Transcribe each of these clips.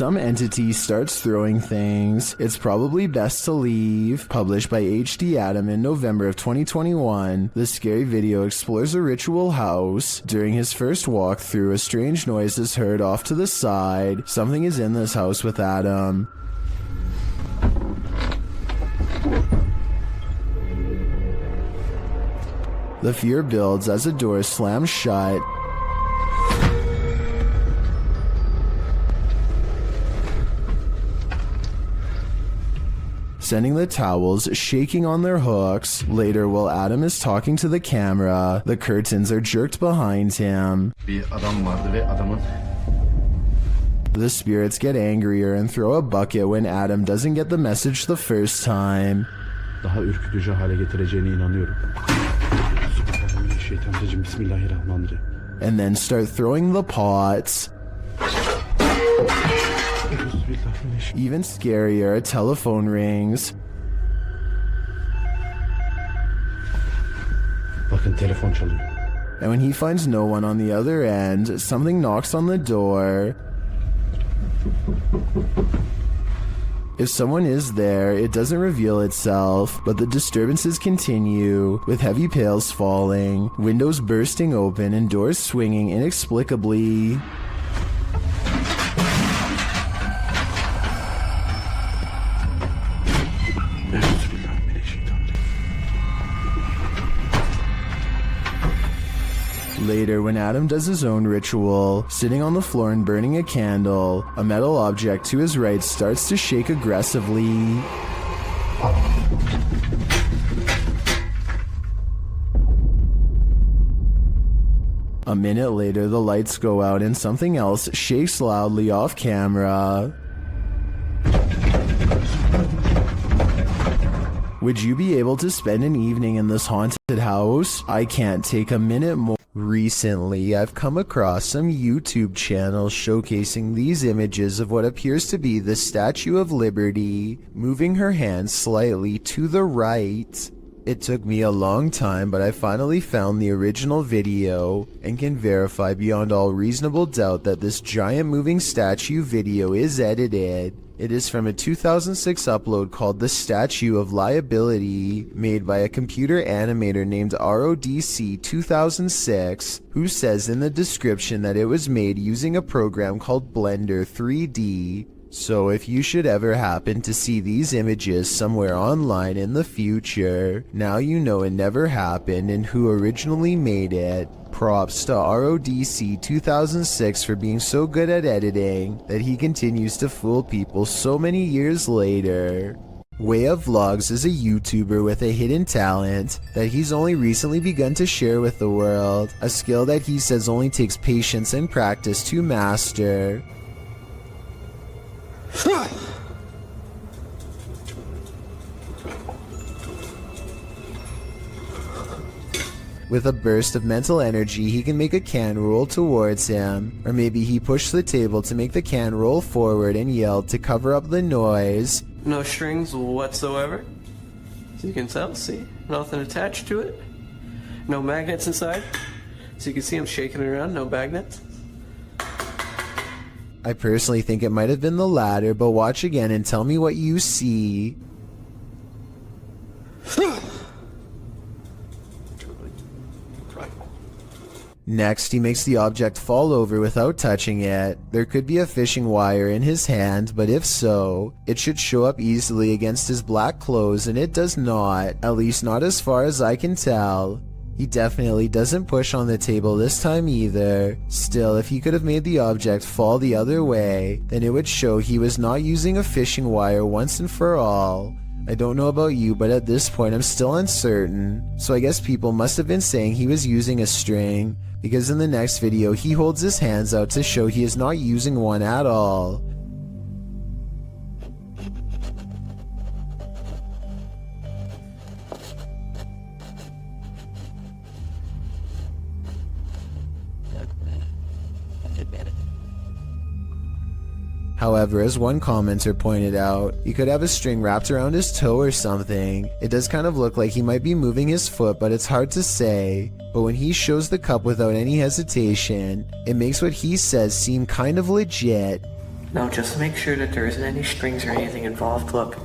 Some entity starts throwing things. It's probably best to leave. Published by HD Adam in November of 2021, the scary video explores a ritual house. During his first walkthrough, a strange noise is heard off to the side. Something is in this house with Adam. The fear builds as a door slams shut. Sending the towels shaking on their hooks. Later, while Adam is talking to the camera, the curtains are jerked behind him. The spirits get angrier and throw a bucket when Adam doesn't get the message the first time. Daha ürkütücü hale getireceğine inanıyorum. Bismillahirrahmanirrahim. And then start throwing the pots. Even scarier, a telephone rings. Bakın telefon çalıyor. And when he finds no one on the other end, something knocks on the door. If someone is there, it doesn't reveal itself, but the disturbances continue, with heavy pails falling, windows bursting open, and doors swinging inexplicably. Later, when Adam does his own ritual, sitting on the floor and burning a candle, a metal object to his right starts to shake aggressively. A minute later, the lights go out and something else shakes loudly off camera. Would you be able to spend an evening in this haunted house? I can't take a minute more. Recently, I've come across some YouTube channels showcasing these images of what appears to be the Statue of Liberty, moving her hands slightly to the right. It took me a long time, but I finally found the original video and can verify beyond all reasonable doubt that this giant moving statue video is edited. It is from a 2006 upload called The Statue of Liability, made by a computer animator named RODC 2006, who says in the description that it was made using a program called Blender 3D. So if you should ever happen to see these images somewhere online in the future, now you know it never happened and who originally made it. Props to RODC 2006 for being so good at editing that he continues to fool people so many years later. Way of Vlogs is a YouTuber with a hidden talent that he's only recently begun to share with the world, a skill that he says only takes patience and practice to master. With a burst of mental energy, he can make a can roll towards him, or maybe he pushed the table to make the can roll forward and yelled to cover up the noise. No strings whatsoever. So you can tell, see? Nothing attached to it. No magnets inside. So you can see him shaking it around, no magnets. I personally think it might have been the latter, but watch again and tell me what you see. Next, he makes the object fall over without touching it. There could be a fishing wire in his hand, but if so, it should show up easily against his black clothes, and it does not, at least not as far as I can tell. He definitely doesn't push on the table this time either. Still, if he could have made the object fall the other way, then it would show he was not using a fishing wire once and for all. I don't know about you, but at this point I'm still uncertain, so I guess people must have been saying he was using a string, because in the next video he holds his hands out to show he is not using one at all. However, as one commenter pointed out, he could have a string wrapped around his toe or something. It does kind of look like he might be moving his foot, but it's hard to say. But when he shows the cup without any hesitation, it makes what he says seem kind of legit. Now just make sure that there isn't any strings or anything involved. Look.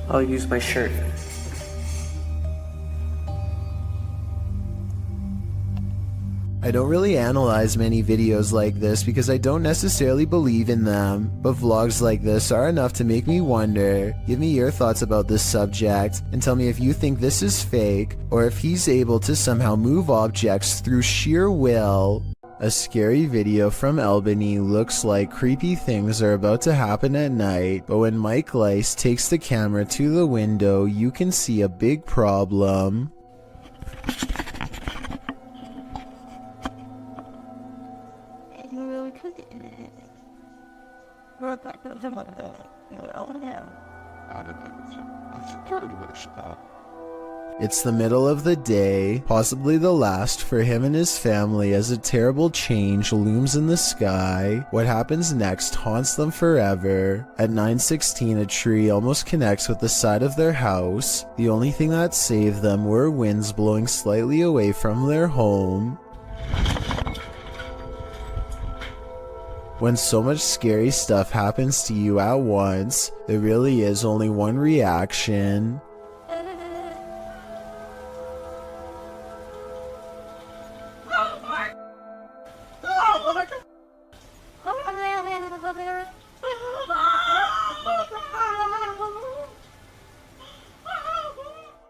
I'll use my shirt. I don't really analyze many videos like this because I don't necessarily believe in them, but vlogs like this are enough to make me wonder. Give me your thoughts about this subject and tell me if you think this is fake or if he's able to somehow move objects through sheer will. A scary video from Albany looks like creepy things are about to happen at night, but when Mike Leiss takes the camera to the window, you can see a big problem. It's the middle of the day, possibly the last for him and his family, as a terrible change looms in the sky. What happens next haunts them forever. At 9:16, a tree almost connects with the side of their house. The only thing that saved them were winds blowing slightly away from their home. When so much scary stuff happens to you at once, there really is only one reaction.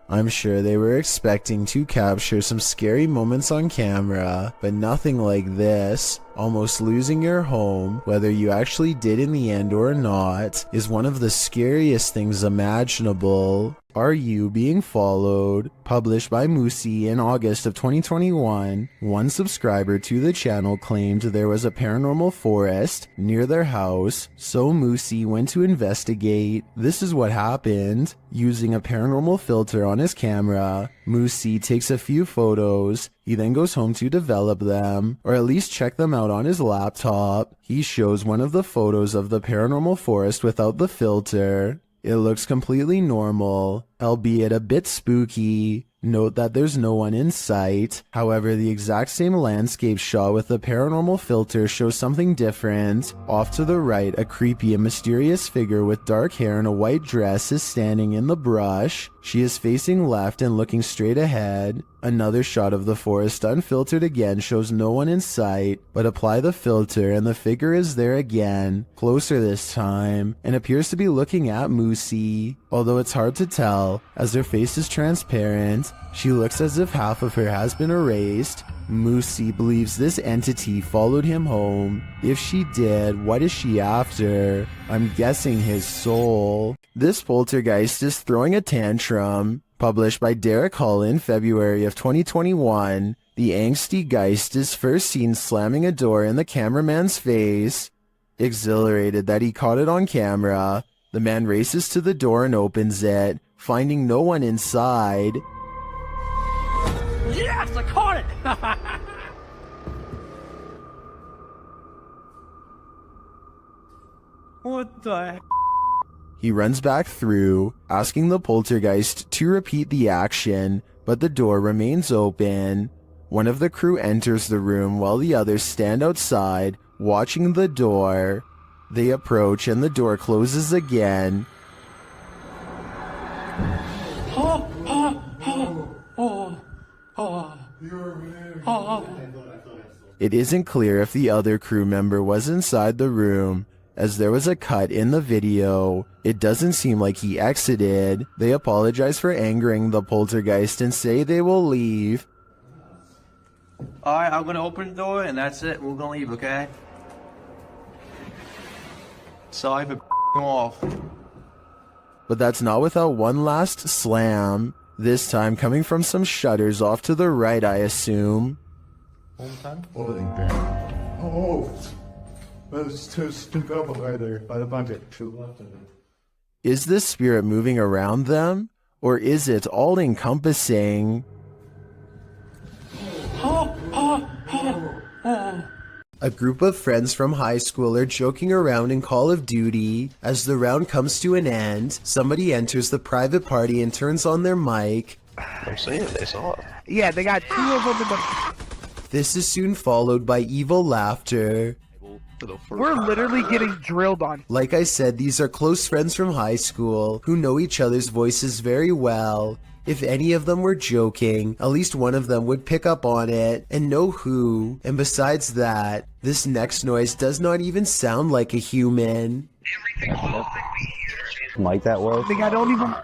I'm sure they were expecting to capture some scary moments on camera, but nothing like this. Almost losing your home, whether you actually did in the end or not, is one of the scariest things imaginable. Are You Being Followed? Published by Moosey in August of 2021, one subscriber to the channel claimed there was a paranormal forest near their house, so Moosey went to investigate. This is what happened. Using a paranormal filter on his camera, Moosey takes a few photos. He then goes home to develop them, or at least check them out on his laptop. He shows one of the photos of the paranormal forest without the filter. It looks completely normal, albeit a bit spooky. Note that there's no one in sight. However, the exact same landscape shot with the paranormal filter shows something different. Off to the right, a creepy and mysterious figure with dark hair and a white dress is standing in the brush. She is facing left and looking straight ahead. Another shot of the forest unfiltered again shows no one in sight, but apply the filter and the figure is there again, closer this time, and appears to be looking at Moosey. Although it's hard to tell, as her face is transparent, she looks as if half of her has been erased. Moosey believes this entity followed him home. If she did, what is she after? I'm guessing his soul. This poltergeist is throwing a tantrum. Published by Derek Hull in February of 2021, the angsty geist is first seen slamming a door in the cameraman's face. Exhilarated that he caught it on camera, the man races to the door and opens it, finding no one inside. Yes, I caught it! What the heck? He runs back through, asking the poltergeist to repeat the action, but the door remains open. One of the crew enters the room while the others stand outside, watching the door. They approach and the door closes again. It isn't clear if the other crew member was inside the room, as there was a cut in the video. It doesn't seem like he exited. They apologize for angering the poltergeist and say they will leave. Alright, I'm gonna open the door and that's it. We're gonna leave, okay? Sorry for off. But that's not without one last slam. This time coming from some shutters off to the right, I assume. Is this spirit moving around them? Or is it all-encompassing? A group of friends from high school are joking around in Call of Duty. As the round comes to an end, somebody enters the private party and turns on their mic. I'm saying they saw it. Yeah, they got 2 of them in the... This is soon followed by evil laughter. We're literally getting drilled on. Like I said, these are close friends from high school who know each other's voices very well. If any of them were joking, at least one of them would pick up on it and know who. And besides that, this next noise does not even sound like a human. Mic that way. I think I don't even...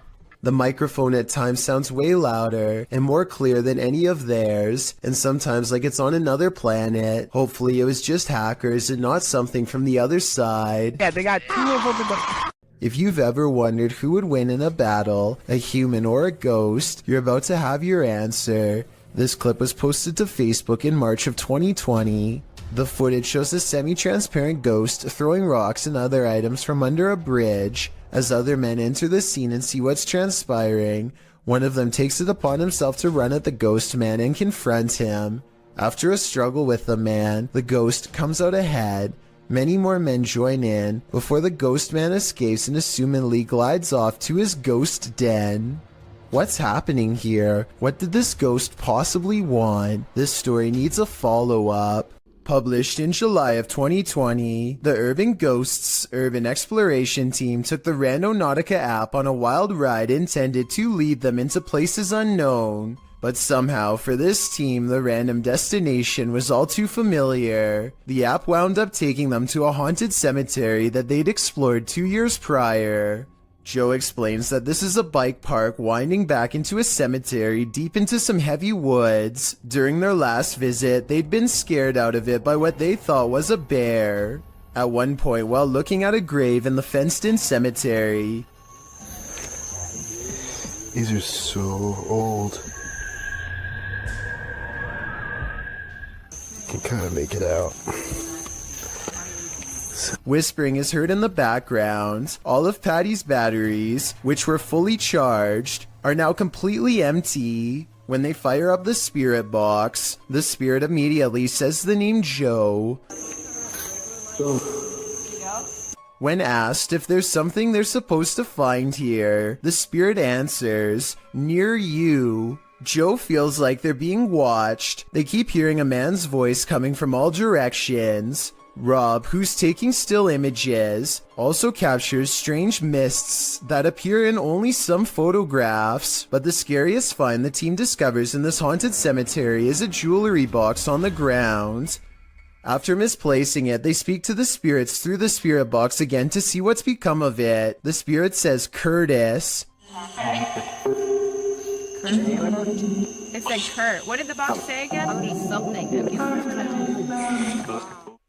The microphone at times sounds way louder and more clear than any of theirs, and sometimes like it's on another planet. Hopefully it was just hackers and not something from the other side. Yeah, they got 2 of them in the... If you've ever wondered who would win in a battle, a human or a ghost, you're about to have your answer. This clip was posted to Facebook in March of 2020. The footage shows a semi-transparent ghost throwing rocks and other items from under a bridge. As other men enter the scene and see what's transpiring, one of them takes it upon himself to run at the ghost man and confront him. After a struggle with the man, the ghost comes out ahead. Many more men join in before the ghost man escapes and assumedly glides off to his ghost den. What's happening here? What did this ghost possibly want? This story needs a follow-up. Published in July of 2020, the Urban Ghosts Urban Exploration Team took the Randonautica app on a wild ride intended to lead them into places unknown. But somehow, for this team, the random destination was all too familiar. The app wound up taking them to a haunted cemetery that they'd explored 2 years prior. Joe explains that this is a bike park winding back into a cemetery deep into some heavy woods. During their last visit, they'd been scared out of it by what they thought was a bear. At one point, while looking at a grave in the fenced-in cemetery, These are so old. Can kind of make it out. whispering is heard in the background. All of Patty's batteries, which were fully charged, are now completely empty. When they fire up the spirit box, the spirit immediately says the name Joe. When asked if there's something they're supposed to find here, the spirit answers, "Near you." Joe feels like they're being watched. They keep hearing a man's voice coming from all directions. Rob, who's taking still images, also captures strange mists that appear in only some photographs. But the scariest find the team discovers in this haunted cemetery is a jewelry box on the ground. After misplacing it, they speak to the spirits through the spirit box again to see what's become of it. The spirit says Curtis. It said Kurt. What did the box say again? Something.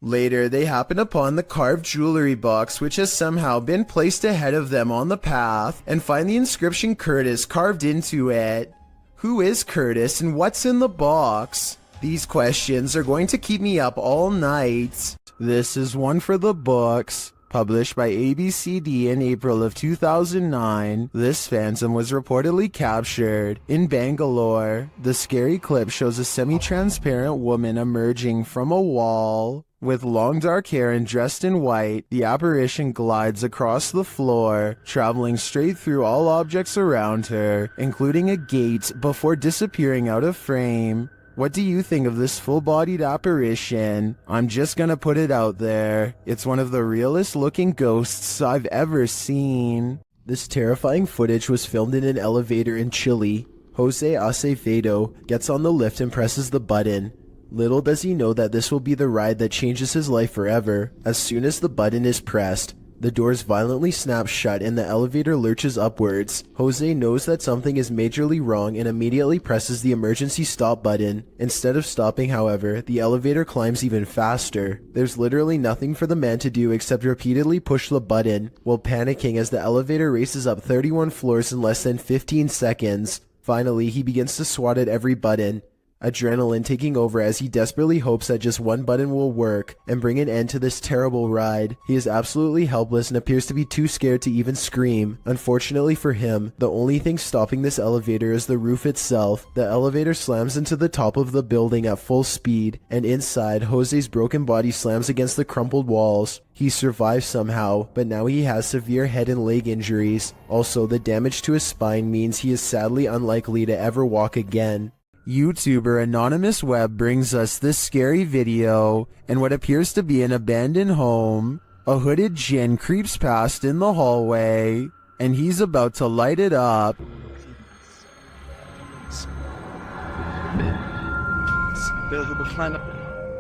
Later, they happen upon the carved jewelry box, which has somehow been placed ahead of them on the path, and find the inscription Curtis carved into it. Who is Curtis and what's in the box? These questions are going to keep me up all night. This is one for the books. Published by ABCD in April of 2009, this phantom was reportedly captured in Bangalore. The scary clip shows a semi-transparent woman emerging from a wall. With long dark hair and dressed in white, the apparition glides across the floor, traveling straight through all objects around her, including a gate, before disappearing out of frame. What do you think of this full-bodied apparition? I'm just gonna put it out there. It's one of the realest looking ghosts I've ever seen. This terrifying footage was filmed in an elevator in Chile. Jose Acevedo gets on the lift and presses the button. Little does he know that this will be the ride that changes his life forever. As soon as the button is pressed, the doors violently snap shut and the elevator lurches upwards. Jose knows that something is majorly wrong and immediately presses the emergency stop button. Instead of stopping, however, the elevator climbs even faster. There's literally nothing for the man to do except repeatedly push the button, while panicking as the elevator races up 31 floors in less than 15 seconds. Finally, he begins to swat at every button. adrenaline taking over as he desperately hopes that just one button will work and bring an end to this terrible ride. He is absolutely helpless and appears to be too scared to even scream. Unfortunately for him, the only thing stopping this elevator is the roof itself. The elevator slams into the top of the building at full speed, and inside, Jose's broken body slams against the crumpled walls. He survives somehow, but now he has severe head and leg injuries. Also, the damage to his spine means he is sadly unlikely to ever walk again. YouTuber Anonymous Web brings us this scary video in what appears to be an abandoned home. A hooded djinn creeps past in the hallway, and he's about to light it up.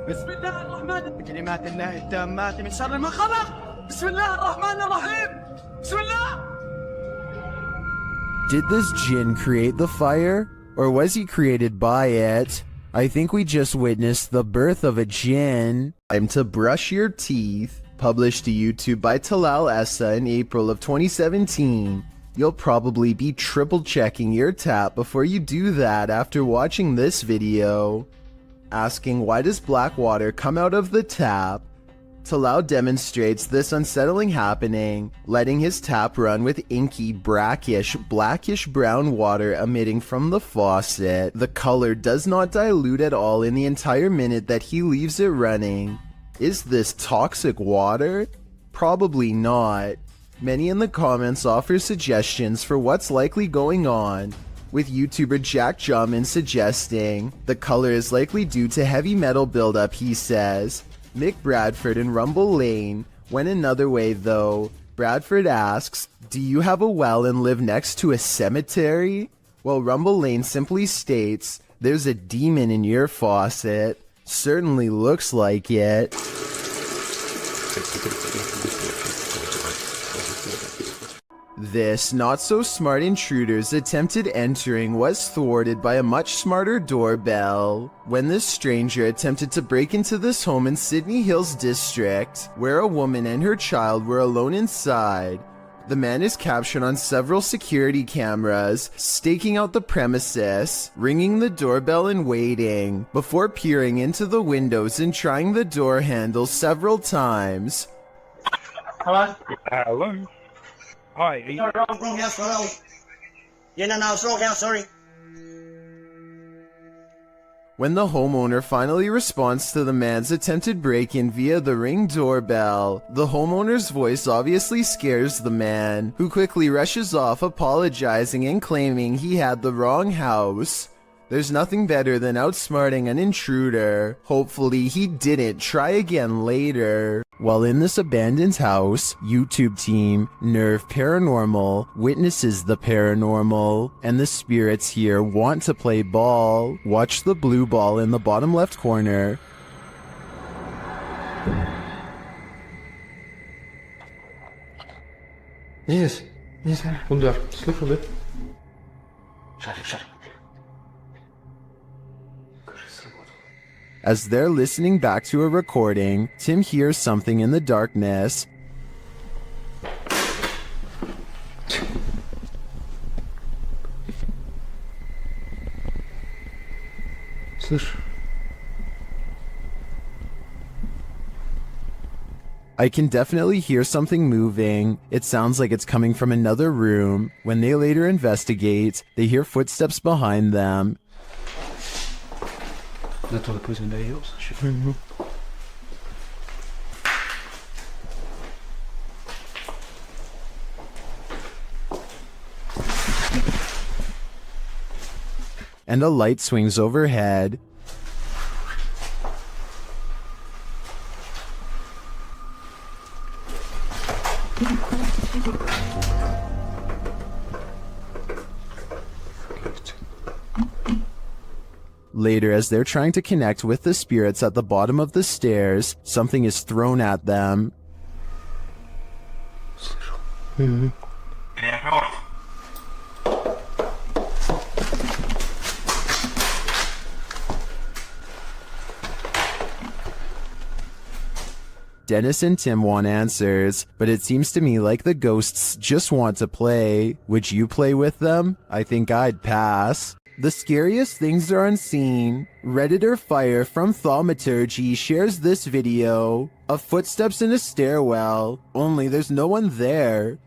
بسم الله الرحمن بكلمات الله التامات من شر ما خلق بسم الله الرحمن الرحيم بسم الله. Did this djinn create the fire? Or was he created by it? I think we just witnessed the birth of a djinn. Time to brush your teeth. Published to YouTube by Talal Essa in April of 2017. You'll probably be triple checking your tap before you do that after watching this video. Asking why does black water come out of the tap? Talal demonstrates this unsettling happening, letting his tap run with inky, brackish, blackish brown water emitting from the faucet. The color does not dilute at all in the entire minute that he leaves it running. Is this toxic water? Probably not. Many in the comments offer suggestions for what's likely going on, with YouTuber Jack Jamin suggesting the color is likely due to heavy metal buildup, he says. Mick Bradford and Rumble Lane went another way though. Bradford asks, do you have a well and live next to a cemetery? Well, Rumble Lane simply states, there's a demon in your faucet. Certainly looks like it. This not-so-smart intruder's attempted entering was thwarted by a much smarter doorbell. When this stranger attempted to break into this home in Sydney Hills District, where a woman and her child were alone inside, the man is captured on several security cameras, staking out the premises, ringing the doorbell and waiting, before peering into the windows and trying the door handle several times. Hello? Hello. Hi. Are you... Wrong house, hello. Yeah, no, it's wrong house, sorry. When the homeowner finally responds to the man's attempted break-in via the Ring doorbell, the homeowner's voice obviously scares the man, who quickly rushes off apologizing and claiming he had the wrong house. There's nothing better than outsmarting an intruder. Hopefully he didn't try again later. While in this abandoned house, YouTube team Nerve Paranormal witnesses the paranormal, and the spirits here want to play ball. Watch the blue ball in the bottom left corner. Yes. Under. Slippery. Shut. As they're listening back to a recording, Tim hears something in the darkness. I can definitely hear something moving. It sounds like it's coming from another room. When they later investigate, they hear footsteps behind them. Net alle poison day heels. And a light swings overhead. Later, as they're trying to connect with the spirits at the bottom of the stairs, something is thrown at them. Dennis and Tim want answers, but it seems to me like the ghosts just want to play. Would you play with them? I think I'd pass. The scariest things are unseen. Redditor Fire from Thaumaturgy shares this video of footsteps in a stairwell, only there's no one there.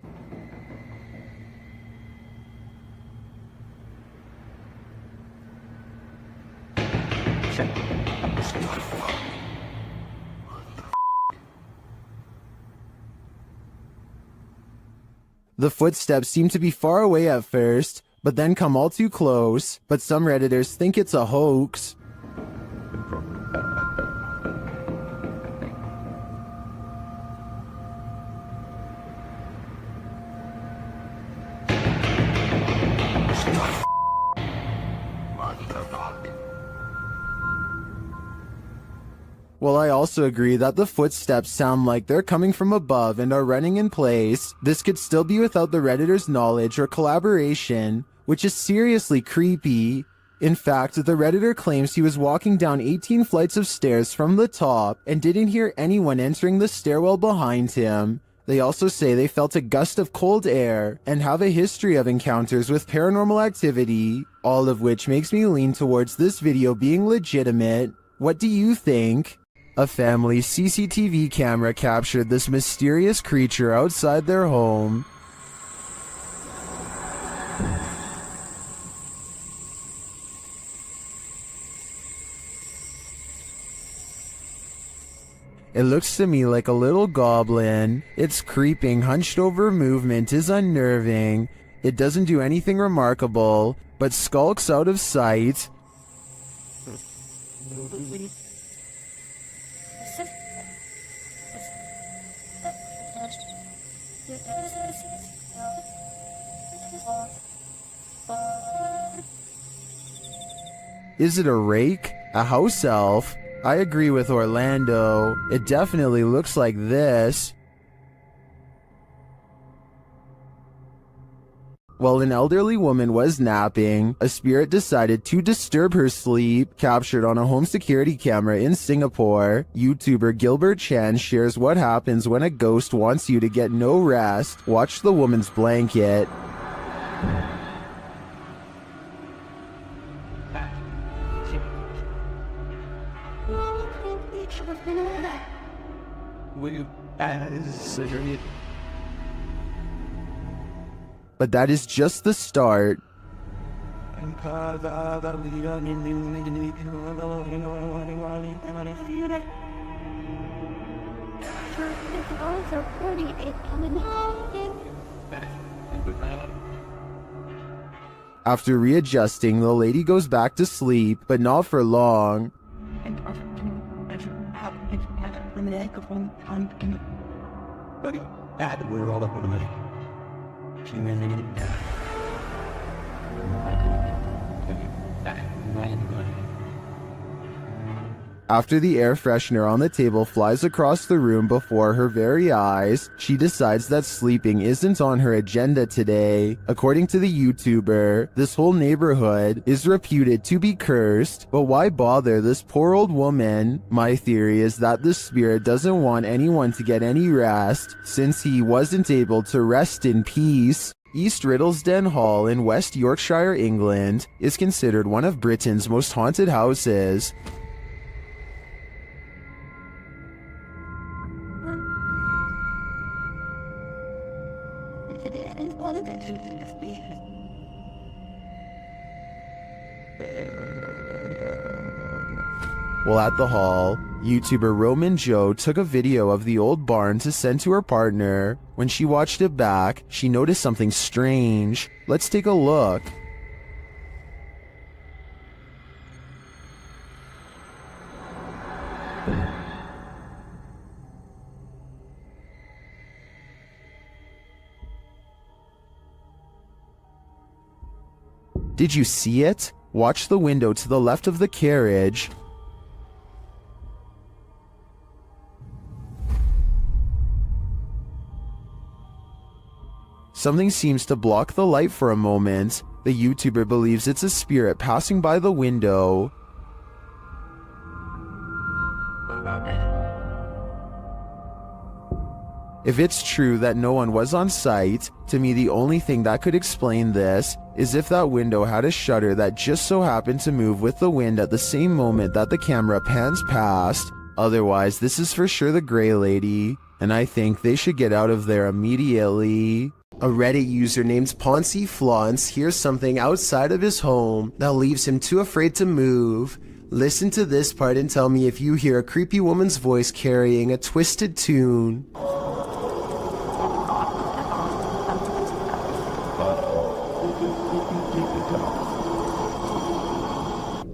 The footsteps seem to be far away at first, but then come all too close, but some Redditors think it's a hoax. While I also agree that the footsteps sound like they're coming from above and are running in place, this could still be without the Redditor's knowledge or collaboration, which is seriously creepy. In fact, the Redditor claims he was walking down 18 flights of stairs from the top and didn't hear anyone entering the stairwell behind him. They also say they felt a gust of cold air and have a history of encounters with paranormal activity, all of which makes me lean towards this video being legitimate. What do you think? A family's CCTV camera captured this mysterious creature outside their home. It looks to me like a little goblin. Its creeping, hunched-over movement is unnerving. It doesn't do anything remarkable, but skulks out of sight. Is it a rake? A house elf? I agree with Orlando. It definitely looks like this. While an elderly woman was napping, a spirit decided to disturb her sleep, captured on a home security camera in Singapore. YouTuber Gilbert Chan shares what happens when a ghost wants you to get no rest. Watch the woman's blanket. But that is just the start. After readjusting, the lady goes back to sleep, but not for long. After the air freshener on the table flies across the room before her very eyes, she decides that sleeping isn't on her agenda today. According to the YouTuber, this whole neighborhood is reputed to be cursed, but why bother this poor old woman? My theory is that the spirit doesn't want anyone to get any rest, since he wasn't able to rest in peace. East Riddlesden Hall in West Yorkshire, England, is considered one of Britain's most haunted houses. While at the hall, YouTuber Roman Joe took a video of the old barn to send to her partner. When she watched it back, she noticed something strange. Let's take a look. Did you see it? Watch the window to the left of the carriage. Something seems to block the light for a moment. The YouTuber believes it's a spirit passing by the window. If it's true that no one was on site, to me the only thing that could explain this is if that window had a shutter that just so happened to move with the wind at the same moment that the camera pans past. Otherwise, this is for sure the Grey Lady, and I think they should get out of there immediately. A Reddit user named Poncy Flauns hears something outside of his home that leaves him too afraid to move. Listen to this part and tell me if you hear a creepy woman's voice carrying a twisted tune.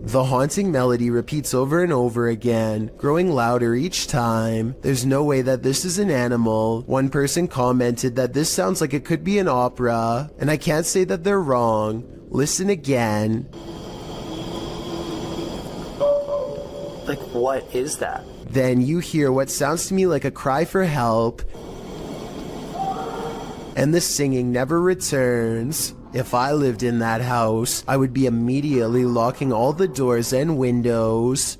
The haunting melody repeats over and over again, growing louder each time. There's no way that this is an animal. One person commented that this sounds like it could be an opera, and I can't say that they're wrong. Listen again. Like, what is that? Then you hear what sounds to me like a cry for help, and the singing never returns. If I lived in that house, I would be immediately locking all the doors and windows.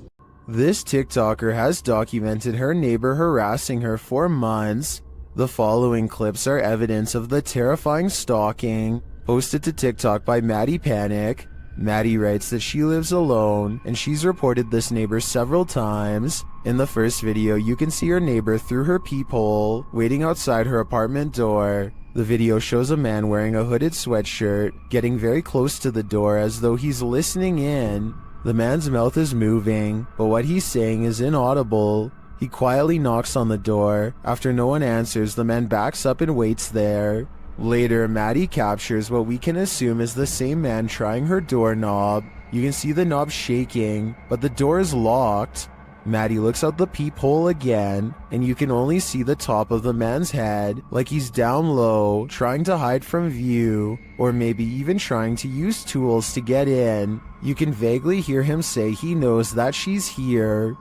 This TikToker has documented her neighbor harassing her for months. The following clips are evidence of the terrifying stalking, posted to TikTok by Maddie Panic. Maddie writes that she lives alone, and she's reported this neighbor several times. In the first video, you can see her neighbor through her peephole, waiting outside her apartment door. The video shows a man wearing a hooded sweatshirt, getting very close to the door as though he's listening in. The man's mouth is moving, but what he's saying is inaudible. He quietly knocks on the door. After no one answers, the man backs up and waits there. Later, Maddie captures what we can assume is the same man trying her doorknob. You can see the knob shaking, but the door is locked. Maddie looks out the peephole again, and you can only see the top of the man's head, like he's down low, trying to hide from view, or maybe even trying to use tools to get in. You can vaguely hear him say he knows that she's here.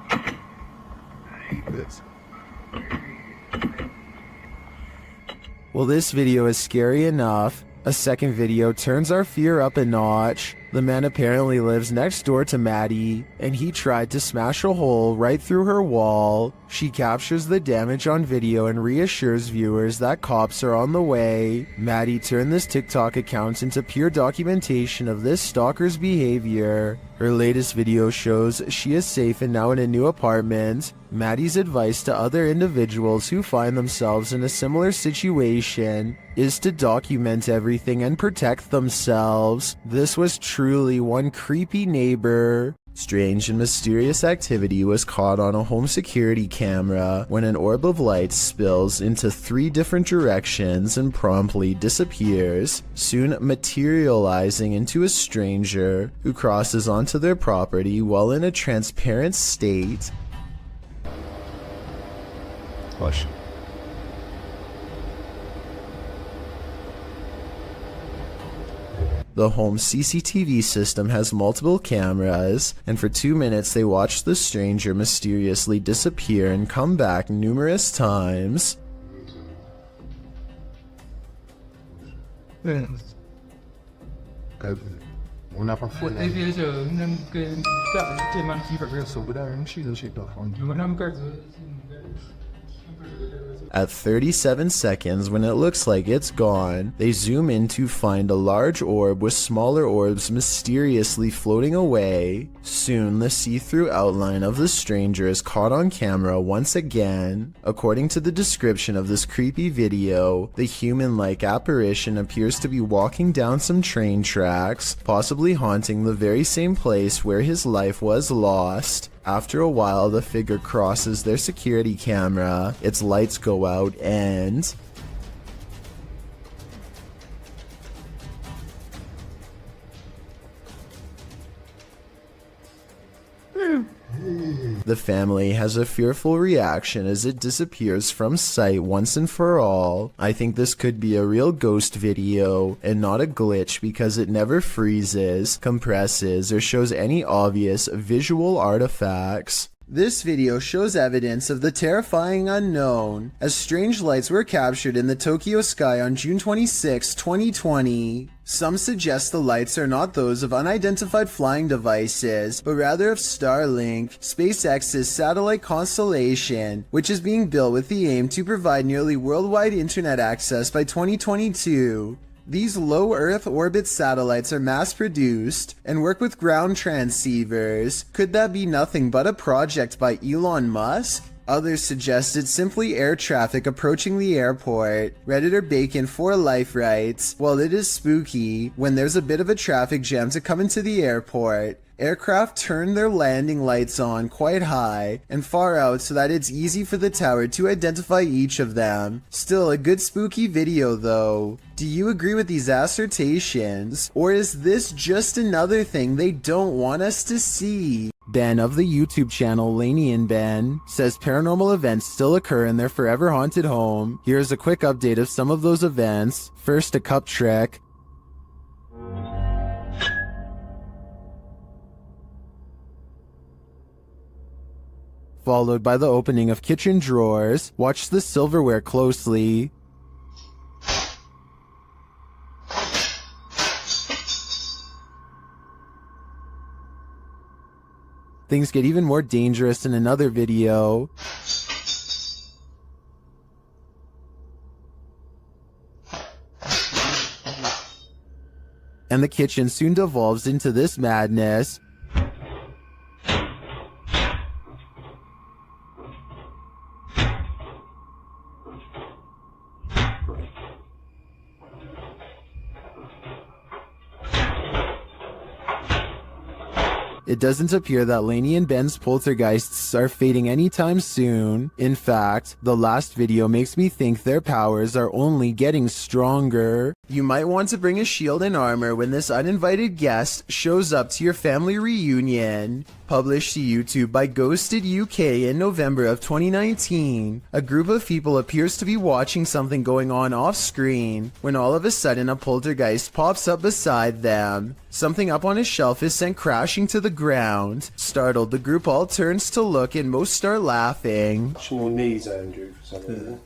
I hate this. Well, this video is scary enough. A second video turns our fear up a notch. The man apparently lives next door to Maddie, and he tried to smash a hole right through her wall. She captures the damage on video and reassures viewers that cops are on the way. Maddie turned this TikTok account into pure documentation of this stalker's behavior. Her latest video shows she is safe and now in a new apartment. Maddie's advice to other individuals who find themselves in a similar situation is to document everything and protect themselves. This was truly one creepy neighbor. Strange and mysterious activity was caught on a home security camera when an orb of light spills into 3 different directions and promptly disappears, soon materializing into a stranger who crosses onto their property while in a transparent state. Hush. The home CCTV system has multiple cameras, and for 2 minutes they watch the stranger mysteriously disappear and come back numerous times. On n'a pas foutu. At 37 seconds, when it looks like it's gone, they zoom in to find a large orb with smaller orbs mysteriously floating away. Soon, the see-through outline of the stranger is caught on camera once again. According to the description of this creepy video, the human-like apparition appears to be walking down some train tracks, possibly haunting the very same place where his life was lost. After a while, the figure crosses their security camera, its lights go out, and the family has a fearful reaction as it disappears from sight once and for all. I think this could be a real ghost video and not a glitch because it never freezes, compresses, or shows any obvious visual artifacts. This video shows evidence of the terrifying unknown, as strange lights were captured in the Tokyo sky on June 26, 2020. Some suggest the lights are not those of unidentified flying devices, but rather of Starlink, SpaceX's satellite constellation, which is being built with the aim to provide nearly worldwide internet access by 2022. These low Earth orbit satellites are mass-produced and work with ground transceivers. Could that be nothing but a project by Elon Musk? Others suggested simply air traffic approaching the airport. Redditor Bacon for Life writes, "While it is spooky when there's a bit of a traffic jam to come into the airport, aircraft turn their landing lights on quite high and far out so that it's easy for the tower to identify each of them. Still a good spooky video though. Do you agree with these assertions? Or is this just another thing they don't want us to see?" Ben of the YouTube channel Laney and Ben says paranormal events still occur in their forever haunted home. Here's a quick update of some of those events. First, a cup trick. Followed by the opening of kitchen drawers. Watch the silverware closely. Things get even more dangerous in another video. And the kitchen soon devolves into this madness. It doesn't appear that Laney and Ben's poltergeists are fading anytime soon. In fact, the last video makes me think their powers are only getting stronger. You might want to bring a shield and armor when this uninvited guest shows up to your family reunion. Published to YouTube by Ghosted UK in November of 2019, a group of people appears to be watching something going on off screen when all of a sudden a poltergeist pops up beside them. Something up on a shelf is sent crashing to the ground. Startled, the group all turns to look and most start laughing. Your knees, Andrew, for some reason.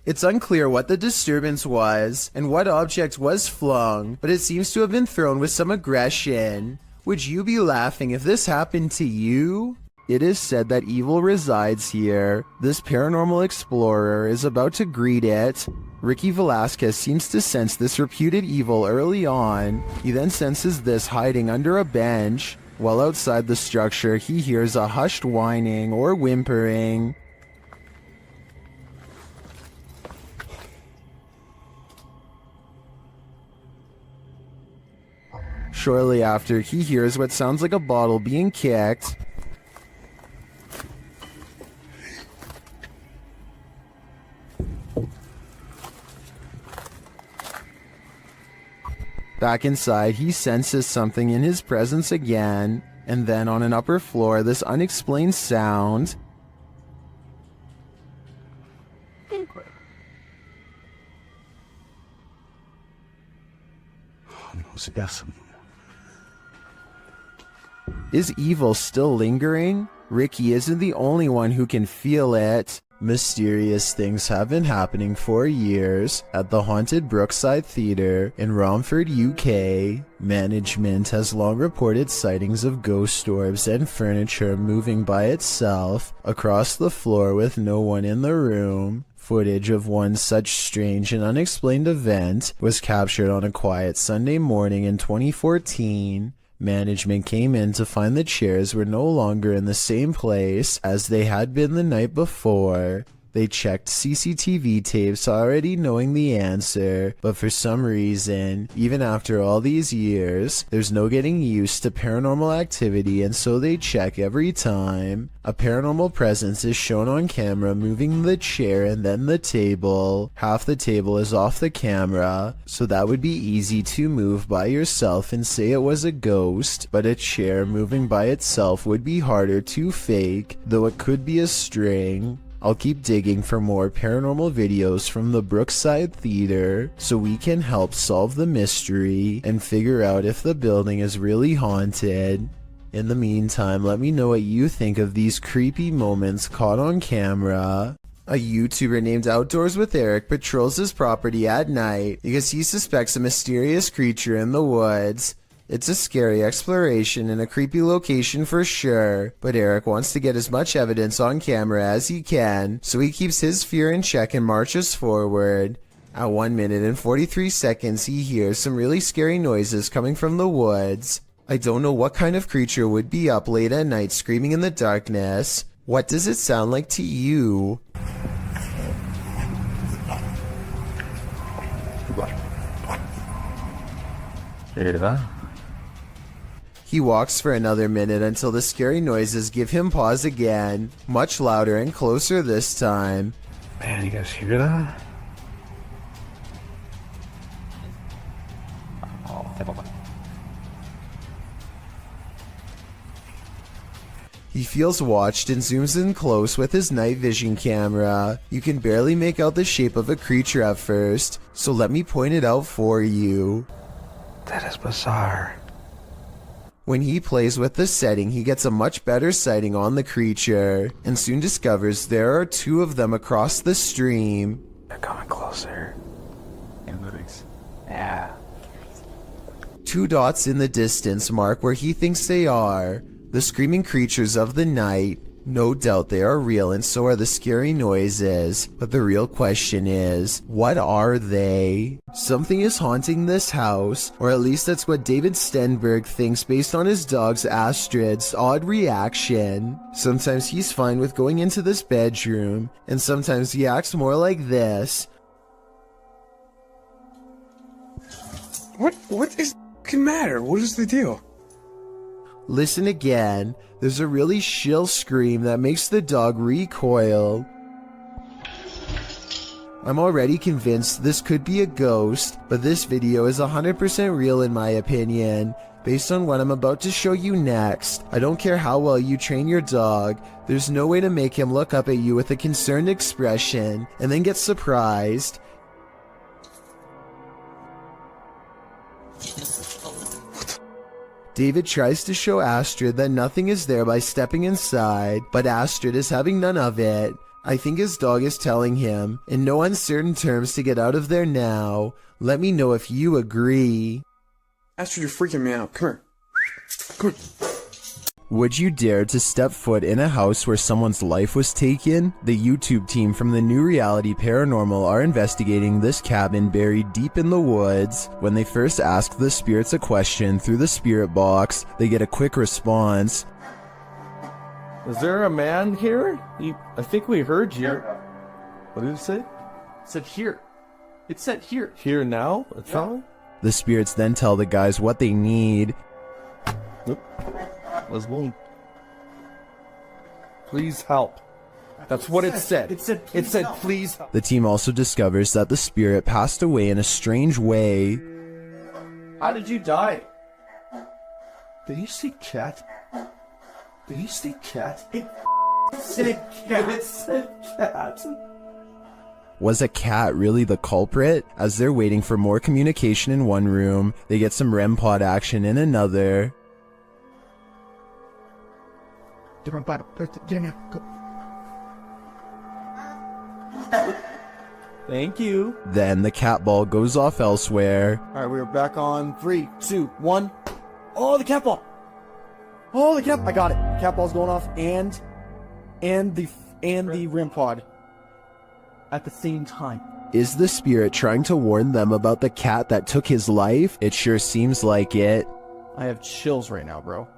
It's unclear what the disturbance was and what object was flung, but it seems to have been thrown with some aggression. Would you be laughing if this happened to you? It is said that evil resides here. This paranormal explorer is about to greet it. Ricky Velasquez seems to sense this reputed evil early on. He then senses this hiding under a bench. While outside the structure, he hears a hushed whining or whimpering. Shortly after, he hears what sounds like a bottle being kicked. Back inside, he senses something in his presence again, and then on an upper floor, this unexplained sound. Is evil still lingering? Ricky isn't the only one who can feel it. Mysterious things have been happening for years at the haunted Brookside Theatre in Romford, UK. Management has long reported sightings of ghost orbs and furniture moving by itself across the floor with no one in the room. Footage of one such strange and unexplained event was captured on a quiet Sunday morning in 2014. Management came in to find the chairs were no longer in the same place as they had been the night before. They checked CCTV tapes already knowing the answer, but for some reason, even after all these years, there's no getting used to paranormal activity, and so they check every time. A paranormal presence is shown on camera moving the chair and then the table. Half the table is off the camera, so that would be easy to move by yourself and say it was a ghost, but a chair moving by itself would be harder to fake, though it could be a string. I'll keep digging for more paranormal videos from the Brookside Theatre so we can help solve the mystery and figure out if the building is really haunted. In the meantime, let me know what you think of these creepy moments caught on camera. A YouTuber named Outdoors with Eric patrols his property at night because he suspects a mysterious creature in the woods. It's a scary exploration in a creepy location for sure, but Eric wants to get as much evidence on camera as he can, so he keeps his fear in check and marches forward. At 1 minute and 43 seconds, he hears some really scary noises coming from the woods. I don't know what kind of creature would be up late at night screaming in the darkness. What does it sound like to you? He walks for another minute until the scary noises give him pause again, much louder and closer this time. Man, you guys hear that? He feels watched and zooms in close with his night vision camera. You can barely make out the shape of a creature at first, so let me point it out for you. That is bizarre. When he plays with the setting, he gets a much better sighting on the creature, and soon discovers there are 2 of them across the stream. They're coming closer. Analytics. Yeah. 2 dots in the distance mark where he thinks they are. The screaming creatures of the night. No doubt they are real, and so are the scary noises. But the real question is, what are they? Something is haunting this house, or at least that's what David Stenberg thinks based on his dog's Astrid's odd reaction. Sometimes he's fine with going into this bedroom, and sometimes he acts more like this. What is the matter? What is the deal? Listen again. There's a really shrill scream that makes the dog recoil. I'm already convinced this could be a ghost, but this video is 100% real in my opinion. Based on what I'm about to show you next, I don't care how well you train your dog, there's no way to make him look up at you with a concerned expression and then get surprised. David tries to show Astrid that nothing is there by stepping inside, but Astrid is having none of it. I think his dog is telling him, in no uncertain terms, to get out of there now. Let me know if you agree. Astrid, you're freaking me out. Come here. Come here. Would you dare to step foot in a house where someone's life was taken? The YouTube team from the New Reality Paranormal are investigating this cabin buried deep in the woods. When they first ask the spirits a question through the spirit box, they get a quick response. Is there a man here? I think we heard you. What did it say? It said here. It said here. Here now? It's on? The spirits then tell the guys what they need. Let's go. Please help. That's what it said. It said please help. The team also discovers that the spirit passed away in a strange way. How did you die? Did you see cat? Did you see cat? It said cat. It said cat. Was a cat really the culprit? As they're waiting for more communication in one room, they get some REM pod action in another. Thank you. Then the cat ball goes off elsewhere. Alright, we're back on 3, 2, 1. Oh, the cat ball! Oh, the cat! I got it. Cat ball's going off, and the REM pod at the same time. Is the spirit trying to warn them about the cat that took his life? It sure seems like it. I have chills right now, bro.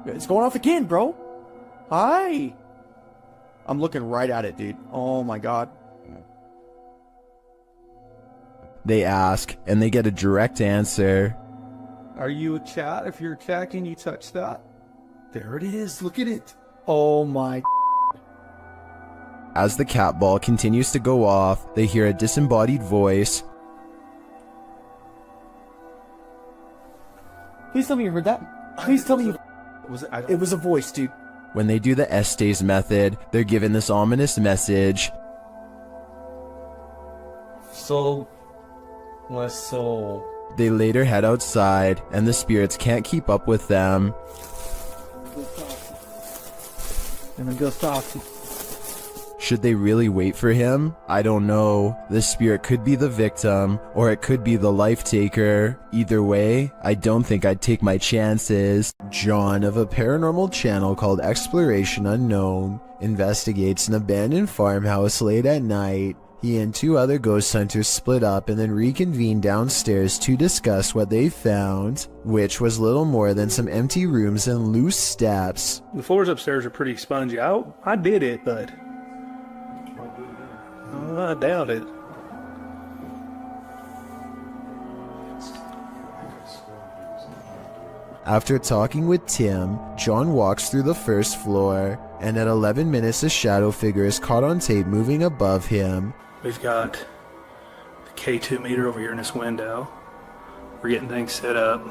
It's going off again, bro. Hi. I'm looking right at it, dude. Oh my god. They ask, and they get a direct answer. Are you a cat? If you're a cat, can you touch that? There it is. Look at it. Oh my. As the cat ball continues to go off, they hear a disembodied voice. Please tell me you heard that. Please tell me you... It was a voice, dude. When they do the Estes method, they're given this ominous message. So... my soul... They later head outside, and the spirits can't keep up with them. And go stop. Should they really wait for him? I don't know. The spirit could be the victim, or it could be the life taker. Either way, I don't think I'd take my chances. John of a paranormal channel called Exploration Unknown investigates an abandoned farmhouse late at night. He and 2 other ghost hunters split up and then reconvened downstairs to discuss what they found, which was little more than some empty rooms and loose steps. The floors upstairs are pretty spongy. I did it, but I doubt it. After talking with Tim, John walks through the first floor, and at 11 minutes a shadow figure is caught on tape moving above him. We've got the K2 meter over here in this window. We're getting things set up.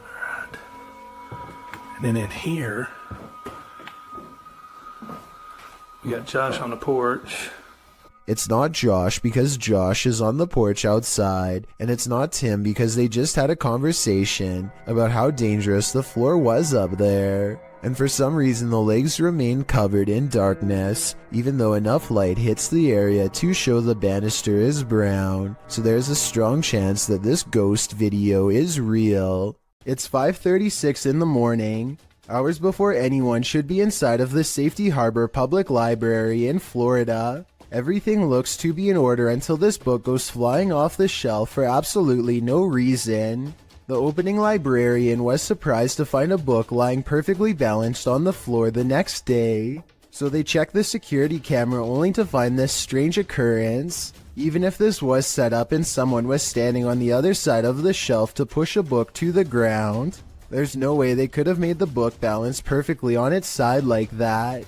Alright. And then in here, we got Josh on the porch. It's not Josh because Josh is on the porch outside, and it's not Tim because they just had a conversation about how dangerous the floor was up there. And for some reason the legs remain covered in darkness, even though enough light hits the area to show the banister is brown, so there's a strong chance that this ghost video is real. It's 5:36 in the morning, hours before anyone should be inside of the Safety Harbor Public Library in Florida. Everything looks to be in order until this book goes flying off the shelf for absolutely no reason. The opening librarian was surprised to find a book lying perfectly balanced on the floor the next day, so they checked the security camera only to find this strange occurrence. Even if this was set up and someone was standing on the other side of the shelf to push a book to the ground, there's no way they could have made the book balance perfectly on its side like that.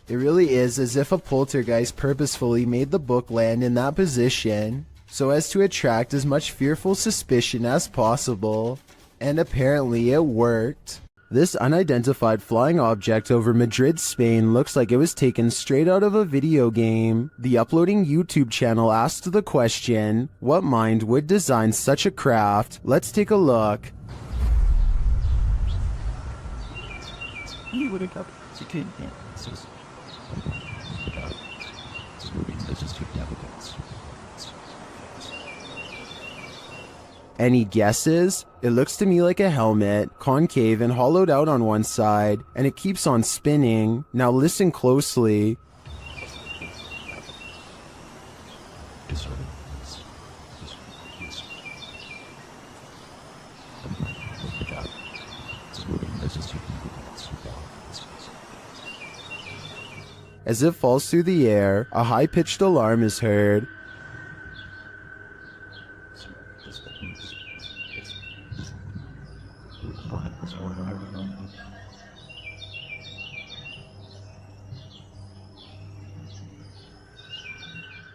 It really is as if a poltergeist purposefully made the book land in that position, so as to attract as much fearful suspicion as possible, and apparently it worked. This unidentified flying object over Madrid, Spain looks like it was taken straight out of a video game. The uploading YouTube channel asked the question, what mind would design such a craft? Let's take a look. Any guesses? It looks to me like a helmet, concave and hollowed out on one side, and it keeps on spinning. Now listen closely. As it falls through the air, a high-pitched alarm is heard.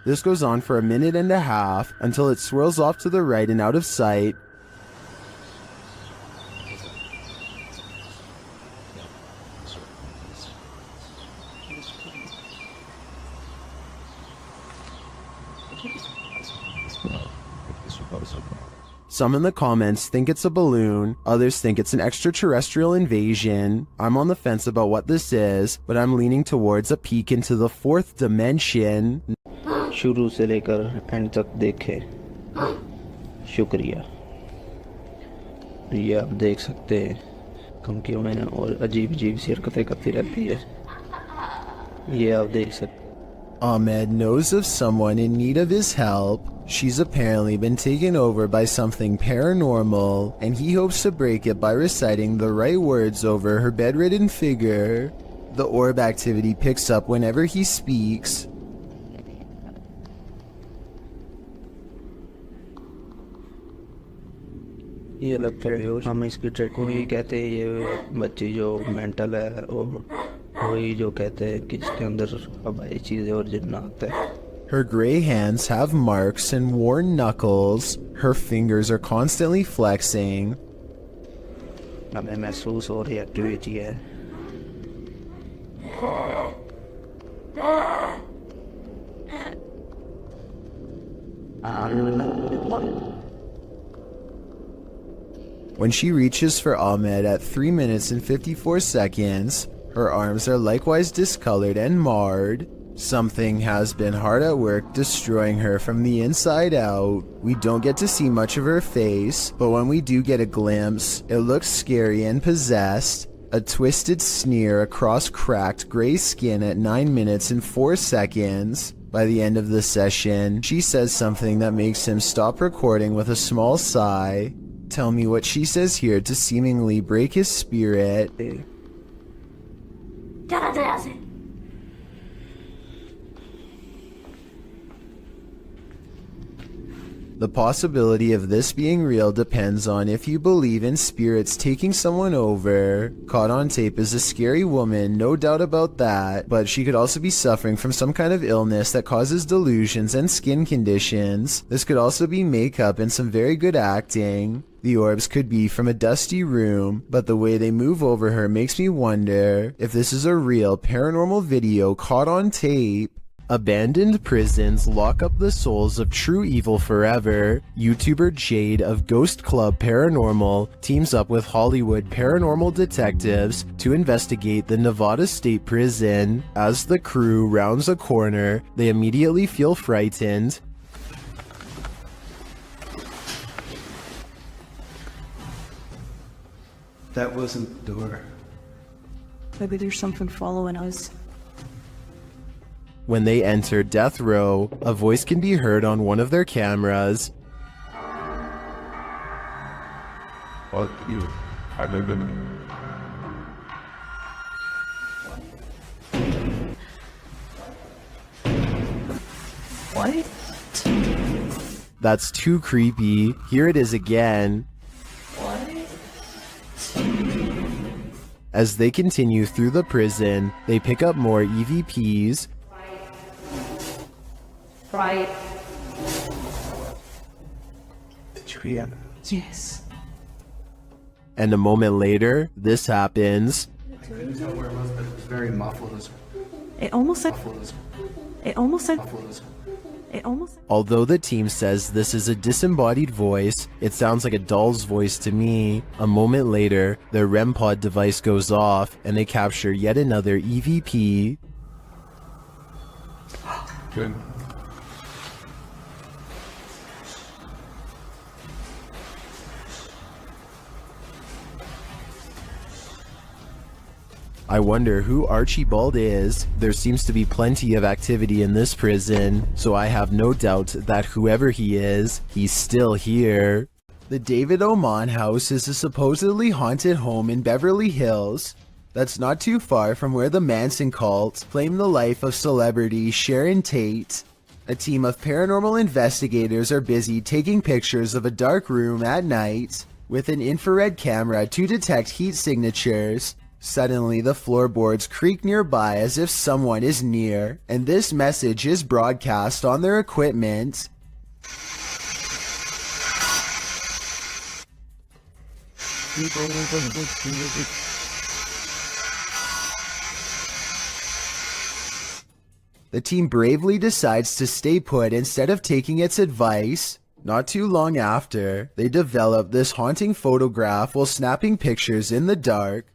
This goes on for a minute and a half until it swirls off to the right and out of sight. Some in the comments think it's a balloon, others think it's an extraterrestrial invasion. I'm on the fence about what this is, but I'm leaning towards a peek into the 4th dimension. शुरू से लेकर and तक देखे शुक्रिया। ये आप देख सकते हैं धमकियों में और अजीब अजीब सी हरकतें करती रहती है, ये आप देख सकते हैं। Ahmed knows of someone in need of his help. She's apparently been taken over by something paranormal, and he hopes to break it by reciting the right words over her bedridden figure. The orb activity picks up whenever he speaks. ये अलग तरह हम इसकी track को ही कहते हैं, ये बच्ची जो मेंटल है और वही जो कहते हैं कि इसके अंदर हवाई चीज़ें और जिन्नात है। Her gray hands have marks and worn knuckles. Her fingers are constantly flexing. हमें महसूस हो रही एक्टिविटी है। When she reaches for Ahmed at 3 minutes and 54 seconds, her arms are likewise discolored and marred. Something has been hard at work destroying her from the inside out. We don't get to see much of her face, but when we do get a glimpse, it looks scary and possessed. A twisted sneer across cracked gray skin at 9 minutes and 4 seconds. By the end of the session, she says something that makes him stop recording with a small sigh. Tell me what she says here to seemingly break his spirit. The possibility of this being real depends on if you believe in spirits taking someone over. Caught on tape is a scary woman, no doubt about that, but she could also be suffering from some kind of illness that causes delusions and skin conditions. This could also be makeup and some very good acting. The orbs could be from a dusty room, but the way they move over her makes me wonder if this is a real paranormal video caught on tape. Abandoned prisons lock up the souls of true evil forever. YouTuber Jade of Ghost Club Paranormal teams up with Hollywood paranormal detectives to investigate the Nevada State Prison. As the crew rounds a corner, they immediately feel frightened. That wasn't the door. Maybe there's something following us. When they enter death row, a voice can be heard on one of their cameras. Fuck you. I live in. What? That's too creepy. Here it is again. As they continue through the prison, they pick up more EVPs. Right. Did you hear? Yes. And a moment later, this happens. I couldn't tell where it was, but it was very muffled. It almost said. It almost said. It almost. Although the team says this is a disembodied voice, it sounds like a doll's voice to me. A moment later, their REM pod device goes off, and they capture yet another EVP. Good. I wonder who Archibald is. There seems to be plenty of activity in this prison, so I have no doubt that whoever he is, he's still here. The David Oman house is a supposedly haunted home in Beverly Hills that's not too far from where the Manson cult claimed the life of celebrity Sharon Tate. A team of paranormal investigators are busy taking pictures of a dark room at night with an infrared camera to detect heat signatures. Suddenly, the floorboards creak nearby as if someone is near, and this message is broadcast on their equipment. The team bravely decides to stay put instead of taking its advice. Not too long after, they develop this haunting photograph while snapping pictures in the dark.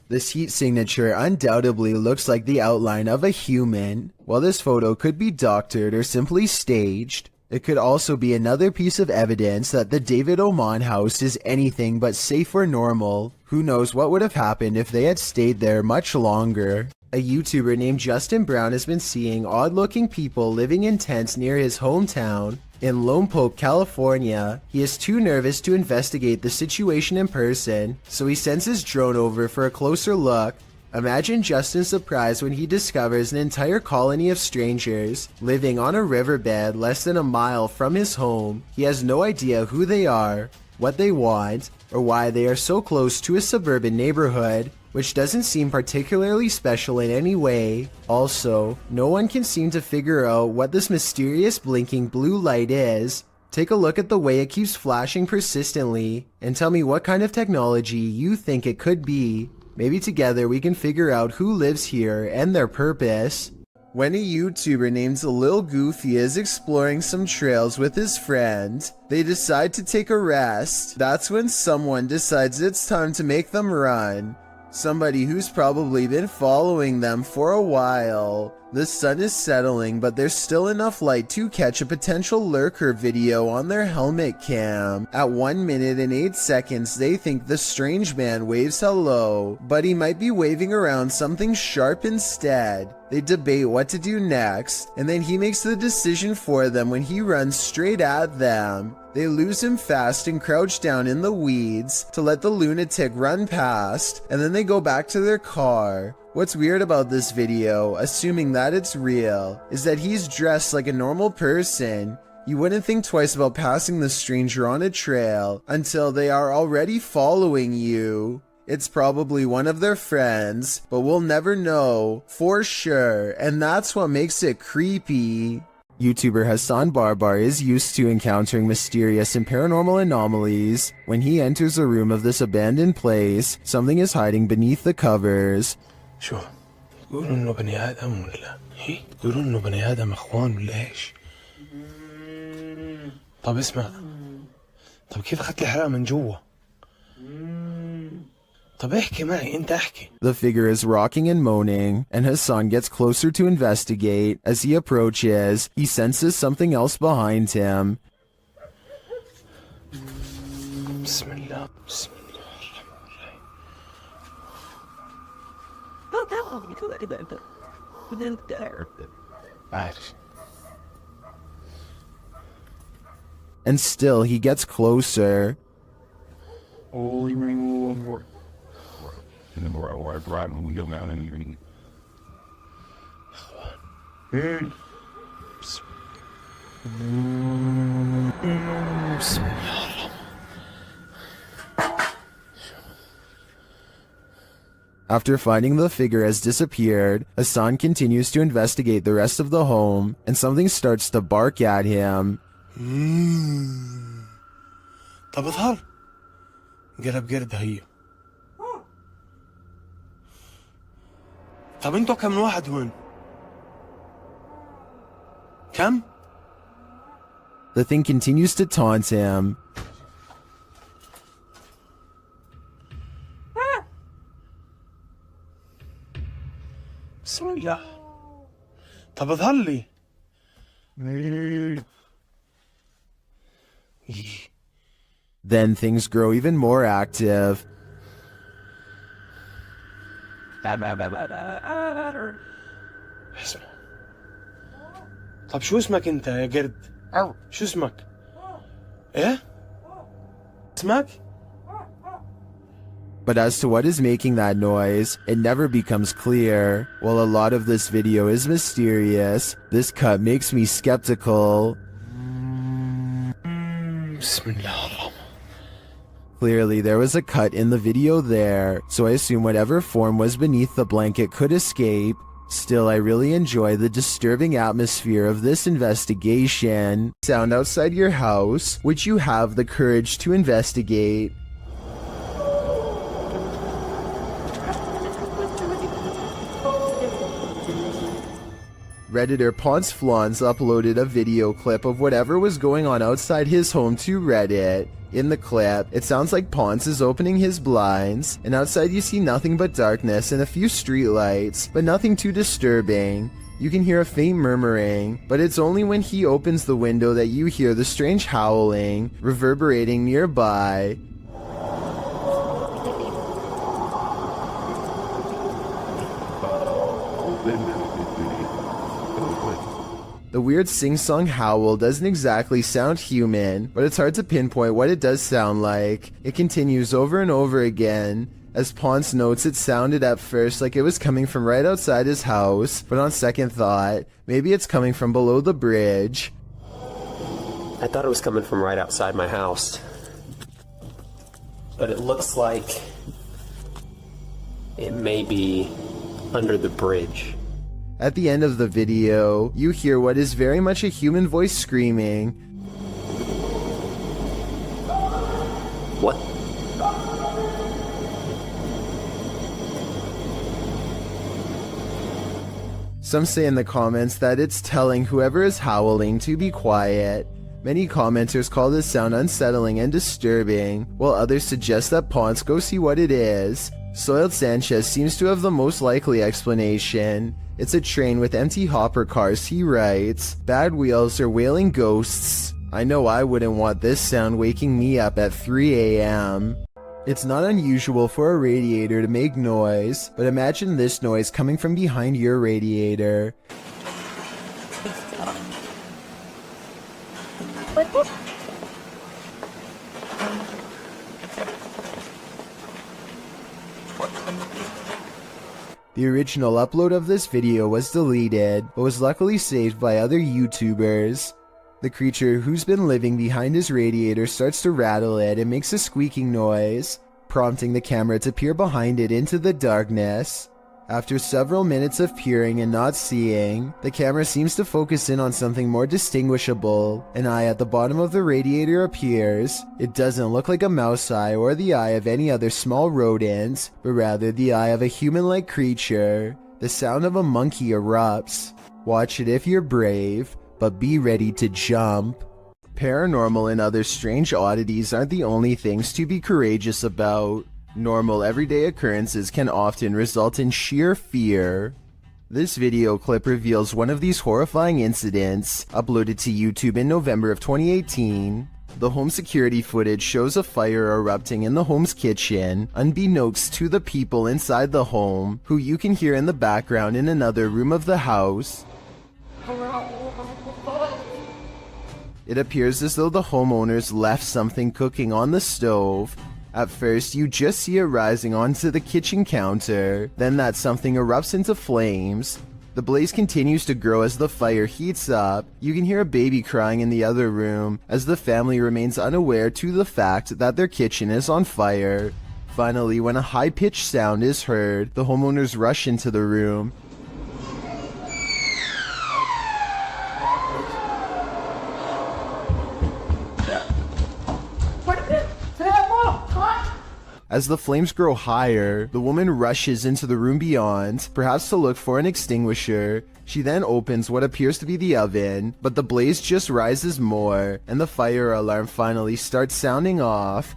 This heat signature undoubtedly looks like the outline of a human. While this photo could be doctored or simply staged, it could also be another piece of evidence that the David Oman house is anything but safe or normal. Who knows what would have happened if they had stayed there much longer. A YouTuber named Justin Brown has been seeing odd-looking people living in tents near his hometown. In Lone Pope, California. He is too nervous to investigate the situation in person, so he sends his drone over for a closer look. Imagine Justin's surprise when he discovers an entire colony of strangers living on a riverbed less than a mile from his home. He has no idea who they are, what they want, or why they are so close to a suburban neighborhood, which doesn't seem particularly special in any way. Also, no one can seem to figure out what this mysterious blinking blue light is. Take a look at the way it keeps flashing persistently, and tell me what kind of technology you think it could be. Maybe together we can figure out who lives here and their purpose. When a YouTuber named Lil Goofy is exploring some trails with his friend, they decide to take a rest. That's when someone decides it's time to make them run. Somebody who's probably been following them for a while. The sun is settling, but there's still enough light to catch a potential lurker video on their helmet cam. At 1 minute and 8 seconds, they think the strange man waves hello, but he might be waving around something sharp instead. They debate what to do next, and then he makes the decision for them when he runs straight at them. They lose him fast and crouch down in the weeds to let the lunatic run past, and then they go back to their car. What's weird about this video, assuming that it's real, is that he's dressed like a normal person. You wouldn't think twice about passing the stranger on a trail until they are already following you. It's probably one of their friends, but we'll never know for sure, and that's what makes it creepy. YouTuber Hassan Barbar is used to encountering mysterious and paranormal anomalies. When he enters a room of this abandoned place, something is hiding beneath the covers. شو يقولوا انه بني ادم ولا يقولوا انه بني ادم اخوان ولا ايش؟ طب اسمع، طب كيف اخذت الحرام من جوا؟ طب احكي معي، انت احكي. The figure is rocking and moaning, and Hassan gets closer to investigate. As he approaches, he senses something else behind him. بسم الله. And still he gets closer. After finding the figure has disappeared, Hassan continues to investigate the rest of the home, and something starts to bark at him. طب اظهر قلب قرد هي. طب انتوا كم واحد هون؟ كم؟ The thing continues to taunt him. بسم الله. طب اظهر لي. Then things grow even more active. اسمع. طب شو اسمك انت يا قرد؟ شو اسمك؟ ايه؟ اسمك؟ But as to what is making that noise, it never becomes clear. While a lot of this video is mysterious, this cut makes me skeptical. Clearly, there was a cut in the video there, so I assume whatever form was beneath the blanket could escape. Still, I really enjoy the disturbing atmosphere of this investigation. Sound outside your house, which you have the courage to investigate. Redditor Ponce Flans uploaded a video clip of whatever was going on outside his home to Reddit. In the clip, it sounds like Ponce is opening his blinds, and outside you see nothing but darkness and a few streetlights, but nothing too disturbing. You can hear a faint murmuring, but it's only when he opens the window that you hear the strange howling reverberating nearby. The weird sing-song howl doesn't exactly sound human, but it's hard to pinpoint what it does sound like. It continues over and over again. As Ponce notes, it sounded at first like it was coming from right outside his house, but on second thought, maybe it's coming from below the bridge. I thought it was coming from right outside my house. But it looks like it may be under the bridge. At the end of the video, you hear what is very much a human voice screaming. What? Some say in the comments that it's telling whoever is howling to be quiet. Many commenters call this sound unsettling and disturbing, while others suggest that Ponce go see what it is. Soiled Sanchez seems to have the most likely explanation. It's a train with empty hopper cars, he writes. Bad wheels or wailing ghosts. I know I wouldn't want this sound waking me up at 3 a.m. It's not unusual for a radiator to make noise, but imagine this noise coming from behind your radiator. The original upload of this video was deleted, but was luckily saved by other YouTubers. The creature who's been living behind his radiator starts to rattle it and makes a squeaking noise, prompting the camera to peer behind it into the darkness. After several minutes of peering and not seeing, the camera seems to focus in on something more distinguishable. An eye at the bottom of the radiator appears. It doesn't look like a mouse eye or the eye of any other small rodent, but rather the eye of a human-like creature. The sound of a monkey erupts. Watch it if you're brave, but be ready to jump. Paranormal and other strange oddities aren't the only things to be courageous about. Normal everyday occurrences can often result in sheer fear. This video clip reveals one of these horrifying incidents, uploaded to YouTube in November of 2018. The home security footage shows a fire erupting in the home's kitchen, unbeknownst to the people inside the home, who you can hear in the background in another room of the house. It appears as though the homeowners left something cooking on the stove. At first, you just see it rising onto the kitchen counter, then that something erupts into flames. The blaze continues to grow as the fire heats up. You can hear a baby crying in the other room, as the family remains unaware to the fact that their kitchen is on fire. Finally, when a high-pitched sound is heard, the homeowners rush into the room. As the flames grow higher, the woman rushes into the room beyond, perhaps to look for an extinguisher. She then opens what appears to be the oven, but the blaze just rises more, and the fire alarm finally starts sounding off.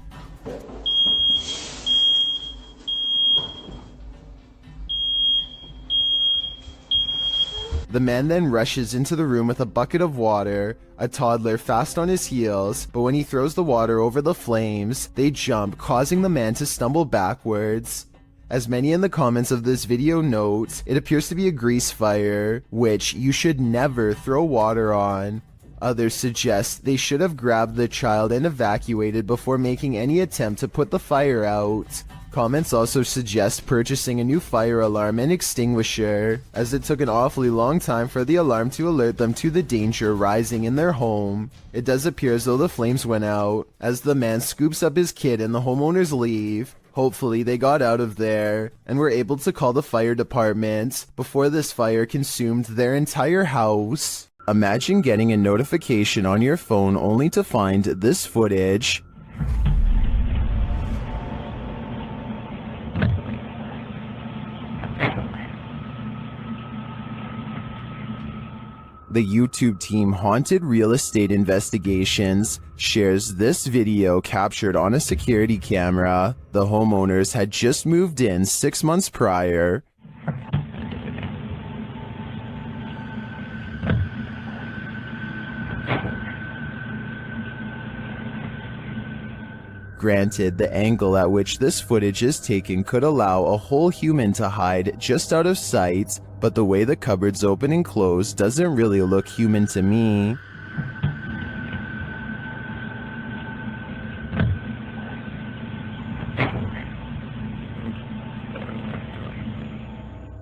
The man then rushes into the room with a bucket of water, a toddler fast on his heels, but when he throws the water over the flames, they jump, causing the man to stumble backwards. As many in the comments of this video note, it appears to be a grease fire, which you should never throw water on. Others suggest they should have grabbed the child and evacuated before making any attempt to put the fire out. Comments also suggest purchasing a new fire alarm and extinguisher, as it took an awfully long time for the alarm to alert them to the danger rising in their home. It does appear as though the flames went out, as the man scoops up his kid and the homeowners leave. Hopefully they got out of there, and were able to call the fire department before this fire consumed their entire house. Imagine getting a notification on your phone only to find this footage. The YouTube team Haunted Real Estate Investigations shares this video captured on a security camera. The homeowners had just moved in 6 months prior. Granted, the angle at which this footage is taken could allow a whole human to hide just out of sight, but the way the cupboards open and close doesn't really look human to me.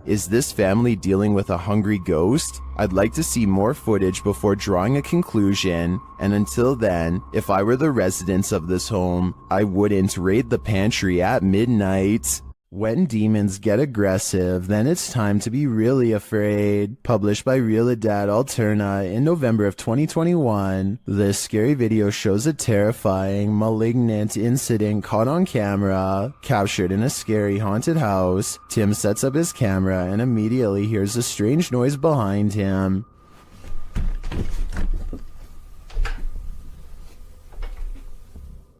Is this family dealing with a hungry ghost? I'd like to see more footage before drawing a conclusion, and until then, if I were the residents of this home, I wouldn't raid the pantry at midnight. When demons get aggressive, then it's time to be really afraid. Published by Realidad Alterna in November of 2021, this scary video shows a terrifying, malignant incident caught on camera, captured in a scary haunted house. Tim sets up his camera and immediately hears a strange noise behind him.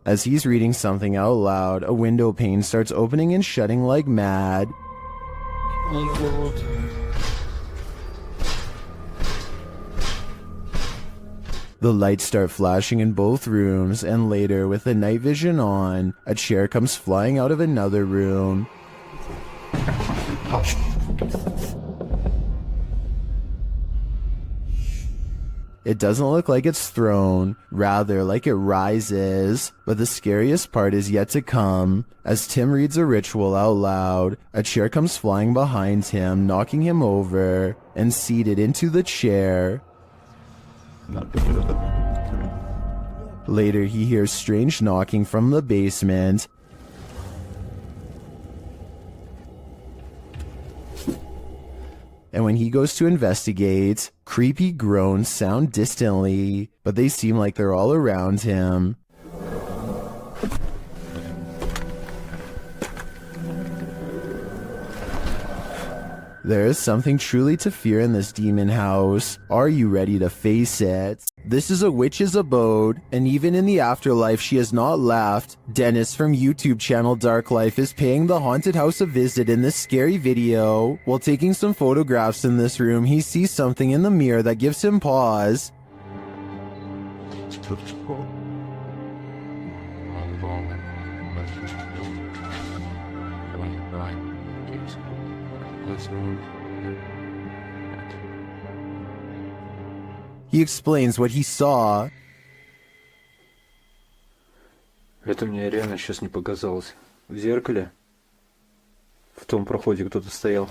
As he's reading something out loud, a window pane starts opening and shutting like mad. The lights start flashing in both rooms, and later, with the night vision on, a chair comes flying out of another room. It doesn't look like it's thrown, rather like it rises, but the scariest part is yet to come. As Tim reads a ritual out loud, a chair comes flying behind him, knocking him over, and seated into the chair. Later, he hears strange knocking from the basement. And when he goes to investigate, creepy groans sound distantly, but they seem like they're all around him. There is something truly to fear in this demon house. Are you ready to face it? This is a witch's abode, and even in the afterlife she has not left. Dennis from YouTube channel Dark Life is paying the haunted house a visit in this scary video. While taking some photographs in this room, he sees something in the mirror that gives him pause. He explains what he saw. Это мне реально сейчас не показалось. В зеркале, в том проходе кто-то стоял.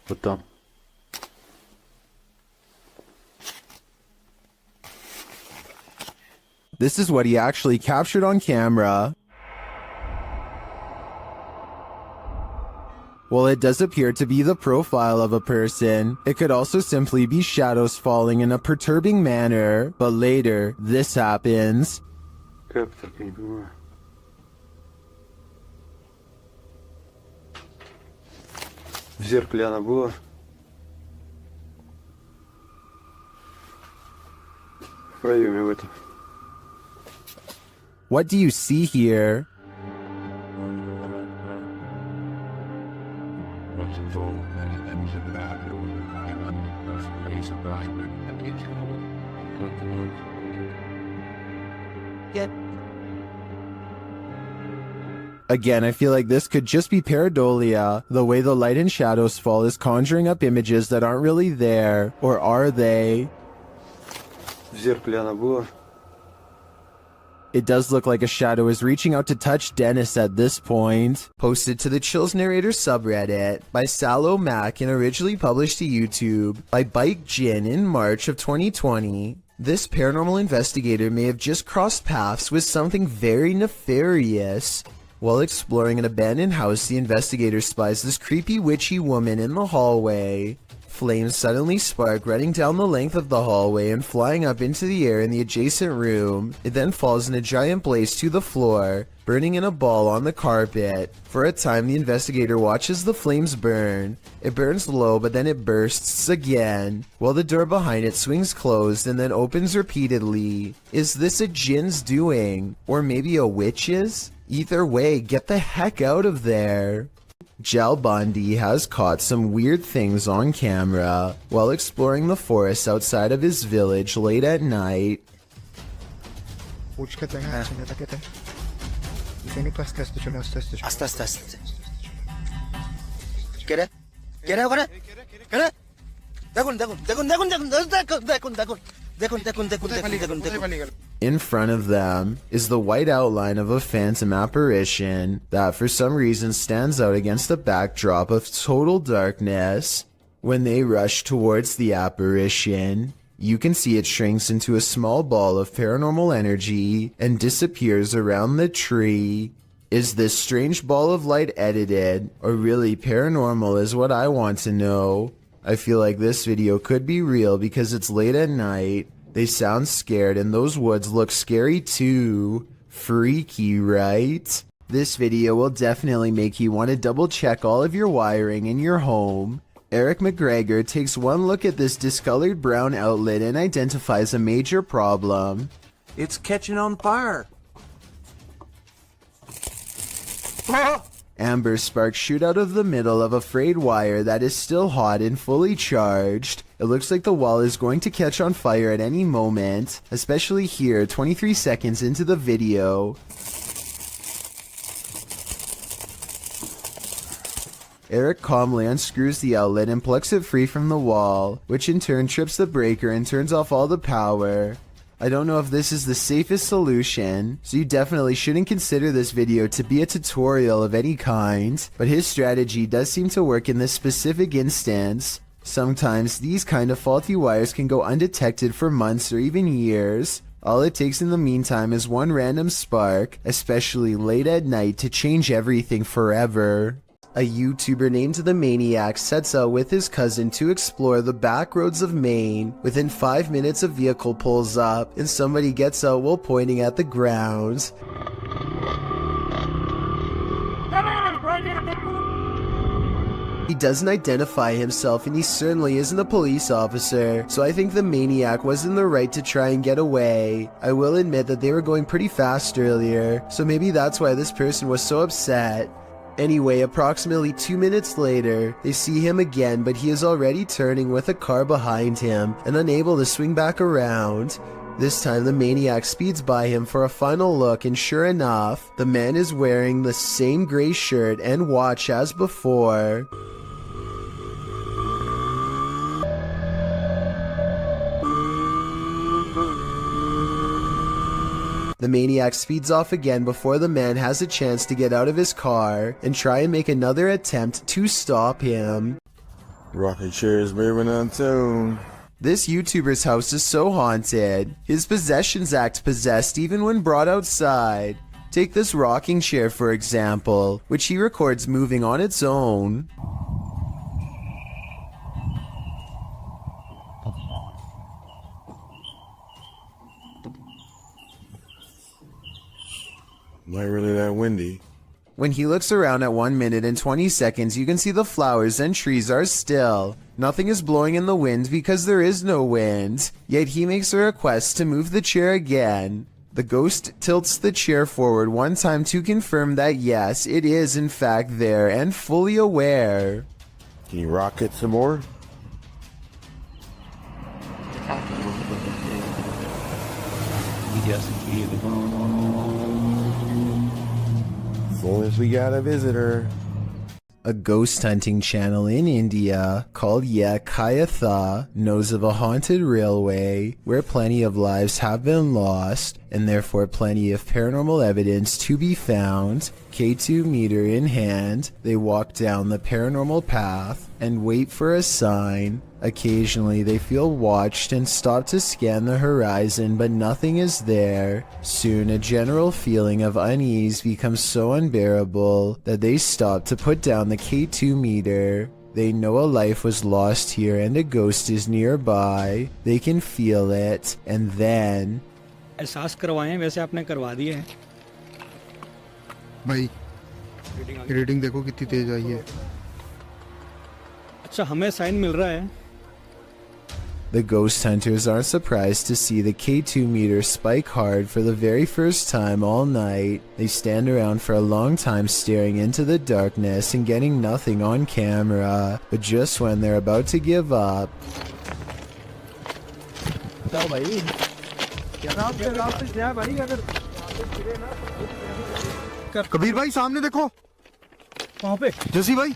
Вот там. This is what he actually captured on camera. While it does appear to be the profile of a person, it could also simply be shadows falling in a perturbing manner. But later, this happens. Как так, я не понимаю. В зеркале она была. В проеме в этом. What do you see here? Again, I feel like this could just be pareidolia. The way the light and shadows fall is conjuring up images that aren't really there. Or are they? В зеркале она была. It does look like a shadow is reaching out to touch Dennis at this point. Posted to the Chills Narrator subreddit by Sallow Mac and originally published to YouTube by Bike Jin in March of 2020. This paranormal investigator may have just crossed paths with something very nefarious. While exploring an abandoned house, the investigator spies this creepy witchy woman in the hallway. Flames suddenly spark, running down the length of the hallway and flying up into the air in the adjacent room. It then falls in a giant blaze to the floor, burning in a ball on the carpet. For a time, the investigator watches the flames burn. It burns low, but then it bursts again, while the door behind it swings closed and then opens repeatedly. Is this a jinn's doing? Or maybe a witch's? Either way, get the heck out of there. Jal Bundy has caught some weird things on camera while exploring the forest outside of his village late at night. In front of them is the white outline of a phantom apparition that for some reason stands out against the backdrop of total darkness. When they rush towards the apparition, you can see it shrinks into a small ball of paranormal energy and disappears around the tree. Is this strange ball of light edited, or really paranormal is what I want to know. I feel like this video could be real because it's late at night. They sound scared and those woods look scary too. Freaky, right? This video will definitely make you want to double check all of your wiring in your home. Eric McGregor takes one look at this discolored brown outlet and identifies a major problem. It's catching on fire. Amber sparks shoot out of the middle of a frayed wire that is still hot and fully charged. It looks like the wall is going to catch on fire at any moment, especially here 23 seconds into the video. Eric calmly unscrews the outlet and plucks it free from the wall, which in turn trips the breaker and turns off all the power. I don't know if this is the safest solution, so you definitely shouldn't consider this video to be a tutorial of any kind, but his strategy does seem to work in this specific instance. Sometimes these kind of faulty wires can go undetected for months or even years. All it takes in the meantime is one random spark, especially late at night, to change everything forever. A YouTuber named The Maniac sets out with his cousin to explore the back roads of Maine. Within 5 minutes a vehicle pulls up and somebody gets out while pointing at the ground. He doesn't identify himself and he certainly isn't a police officer, so I think the maniac was in the right to try and get away. I will admit that they were going pretty fast earlier, so maybe that's why this person was so upset. Anyway, approximately 2 minutes later, they see him again, but he is already turning with a car behind him and unable to swing back around. This time the maniac speeds by him for a final look, and sure enough, the man is wearing the same gray shirt and watch as before. The maniac speeds off again before the man has a chance to get out of his car and try and make another attempt to stop him. Rocking chairs moving on tune. This YouTuber's house is so haunted. His possessions act possessed even when brought outside. Take this rocking chair for example, which he records moving on its own. Not really that windy. When he looks around at 1 minute and 20 seconds, you can see the flowers and trees are still. Nothing is blowing in the wind because there is no wind. Yet he makes a request to move the chair again. The ghost tilts the chair forward one time to confirm that yes, it is in fact there and fully aware. Can you rock it some more? As long as we got a visitor. A ghost hunting channel in India called Kayatha knows of a haunted railway where plenty of lives have been lost and therefore plenty of paranormal evidence to be found. K2 meter in hand, they walk down the paranormal path and wait for a sign. Occasionally they feel watched and stop to scan the horizon, but nothing is there. Soon a general feeling of unease becomes so unbearable that they stop to put down the K2 meter. They know a life was lost here and a ghost is nearby. They can feel it, and then... एहसास करवाएं वैसे आपने करवा दिए हैं भाई reading देखो कितनी तेज आई है अच्छा हमें साइन मिल रहा है The ghost hunters aren't surprised to see the K2 meter spike hard for the very first time all night. They stand around for a long time staring into the darkness and getting nothing on camera, but just when they're about to give up... Kabir भाई सामने देखो वहां पे जसी भाई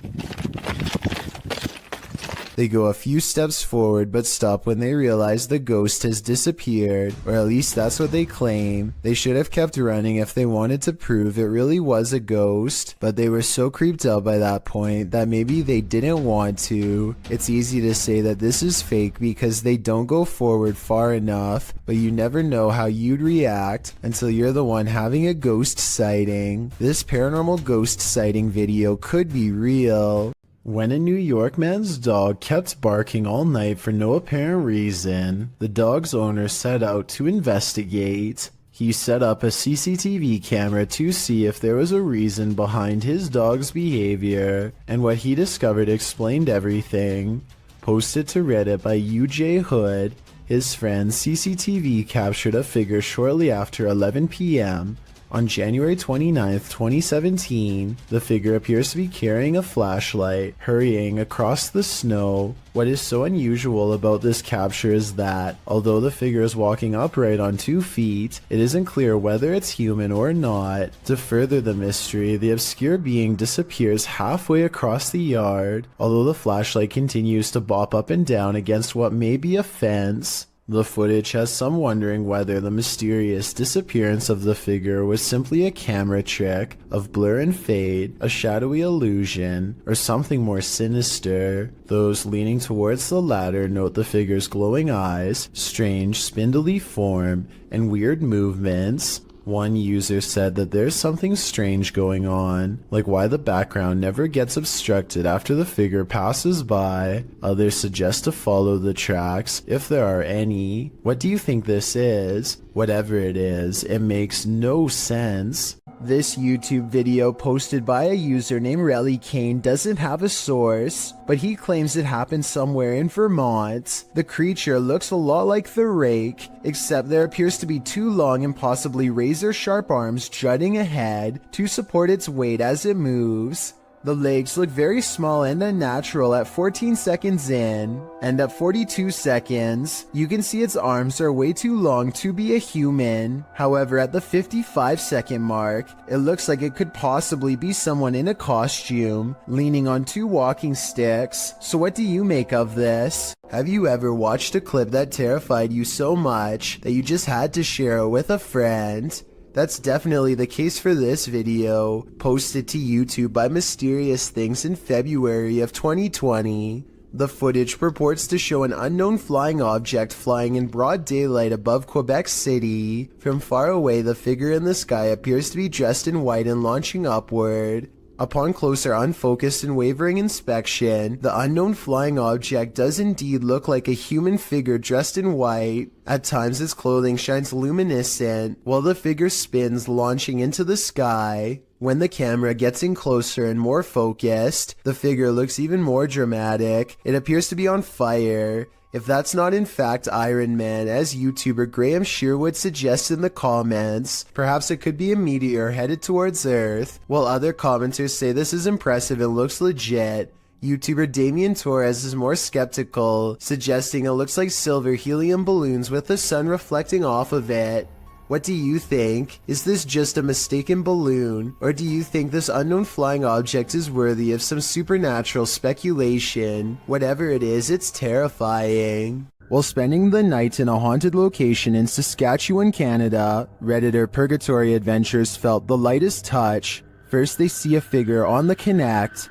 They go a few steps forward but stop when they realize the ghost has disappeared, or at least that's what they claim. They should have kept running if they wanted to prove it really was a ghost, but they were so creeped out by that point that maybe they didn't want to. It's easy to say that this is fake because they don't go forward far enough, but you never know how you'd react until you're the one having a ghost sighting. This paranormal ghost sighting video could be real. When a New York man's dog kept barking all night for no apparent reason, the dog's owner set out to investigate. He set up a CCTV camera to see if there was a reason behind his dog's behavior, and what he discovered explained everything. Posted to Reddit by UJ Hood, his friend's CCTV captured a figure shortly after 11 p.m. On January 29th, 2017, the figure appears to be carrying a flashlight, hurrying across the snow. What is so unusual about this capture is that, although the figure is walking upright on 2 feet, it isn't clear whether it's human or not. To further the mystery, the obscure being disappears halfway across the yard, although the flashlight continues to bop up and down against what may be a fence. The footage has some wondering whether the mysterious disappearance of the figure was simply a camera trick of blur and fade, a shadowy illusion, or something more sinister. Those leaning towards the latter note the figure's glowing eyes, strange spindly form, and weird movements. One user said that there's something strange going on, like why the background never gets obstructed after the figure passes by. Others suggest to follow the tracks, if there are any. What do you think this is? Whatever it is, it makes no sense. This YouTube video posted by a user named Relly Kane doesn't have a source, but he claims it happened somewhere in Vermont. The creature looks a lot like the Rake, except there appears to be 2 long and possibly razor-sharp arms jutting ahead to support its weight as it moves. The legs look very small and unnatural at 14 seconds in, and at 42 seconds, you can see its arms are way too long to be a human. However, at the 55-second mark, it looks like it could possibly be someone in a costume, leaning on 2 walking sticks. So what do you make of this? Have you ever watched a clip that terrified you so much that you just had to share it with a friend? That's definitely the case for this video, posted to YouTube by Mysterious Things in February of 2020. The footage purports to show an unknown flying object flying in broad daylight above Quebec City. From far away, the figure in the sky appears to be dressed in white and launching upward. Upon closer, unfocused and wavering inspection, the unknown flying object does indeed look like a human figure dressed in white. At times its clothing shines luminescent, while the figure spins, launching into the sky. When the camera gets in closer and more focused, the figure looks even more dramatic. It appears to be on fire. If that's not in fact Iron Man, as YouTuber Graham Sherwood suggests in the comments, perhaps it could be a meteor headed towards Earth, while other commenters say this is impressive and looks legit. YouTuber Damien Torres is more skeptical, suggesting it looks like silver helium balloons with the sun reflecting off of it. What do you think? Is this just a mistaken balloon, or do you think this unknown flying object is worthy of some supernatural speculation? Whatever it is, it's terrifying. While spending the night in a haunted location in Saskatchewan, Canada, Redditor Purgatory Adventures felt the lightest touch. First they see a figure on the Connect.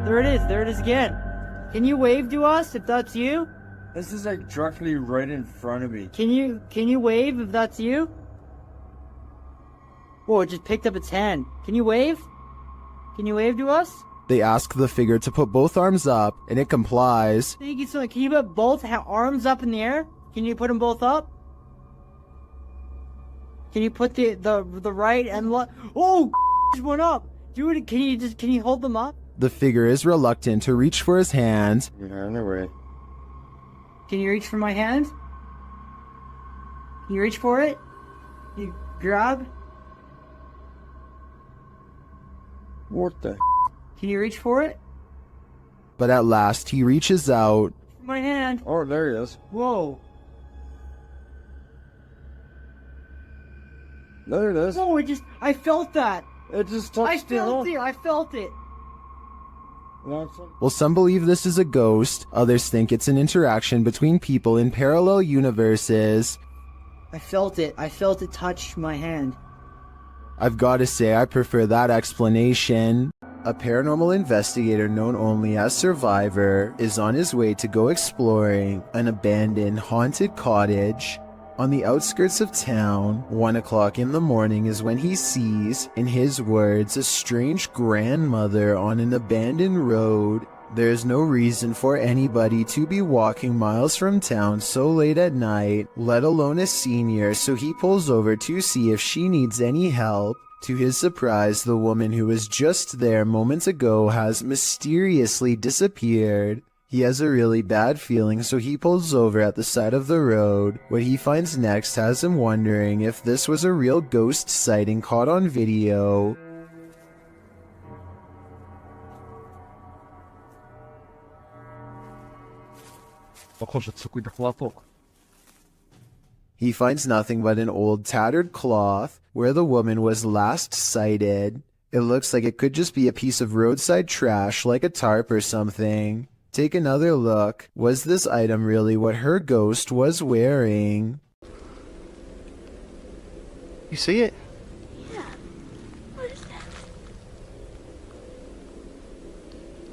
There it is again. Can you wave to us if that's you? This is like directly right in front of me. Can you wave if that's you? Whoa, it just picked up its hand. Can you wave? Can you wave to us? They ask the figure to put both arms up, and it complies. Thank you so much. Can you put both arms up in the air? Can you put them both up? Can you put the right and left? Oh, just went up. Dude, can you hold them up? The figure is reluctant to reach for his hand. Yeah, no way. Can you reach for my hand? Can you reach for it? You grab? What the? Can you reach for it? But at last he reaches out. My hand. Oh, there he is. Whoa. There it is. Oh, I felt that. It just touched it. I felt it. While some believe this is a ghost, others think it's an interaction between people in parallel universes. I felt it. I felt it touch my hand. I've got to say I prefer that explanation. A paranormal investigator known only as Survivor is on his way to go exploring an abandoned haunted cottage. On the outskirts of town, 1 o'clock in the morning is when he sees, in his words, a strange grandmother on an abandoned road. There is no reason for anybody to be walking miles from town so late at night, let alone a senior, so he pulls over to see if she needs any help. To his surprise, the woman who was just there moments ago has mysteriously disappeared. He has a really bad feeling, so he pulls over at the side of the road. What he finds next has him wondering if this was a real ghost sighting caught on video. He finds nothing but an old tattered cloth where the woman was last sighted. It looks like it could just be a piece of roadside trash like a tarp or something. Take another look. Was this item really what her ghost was wearing? You see it?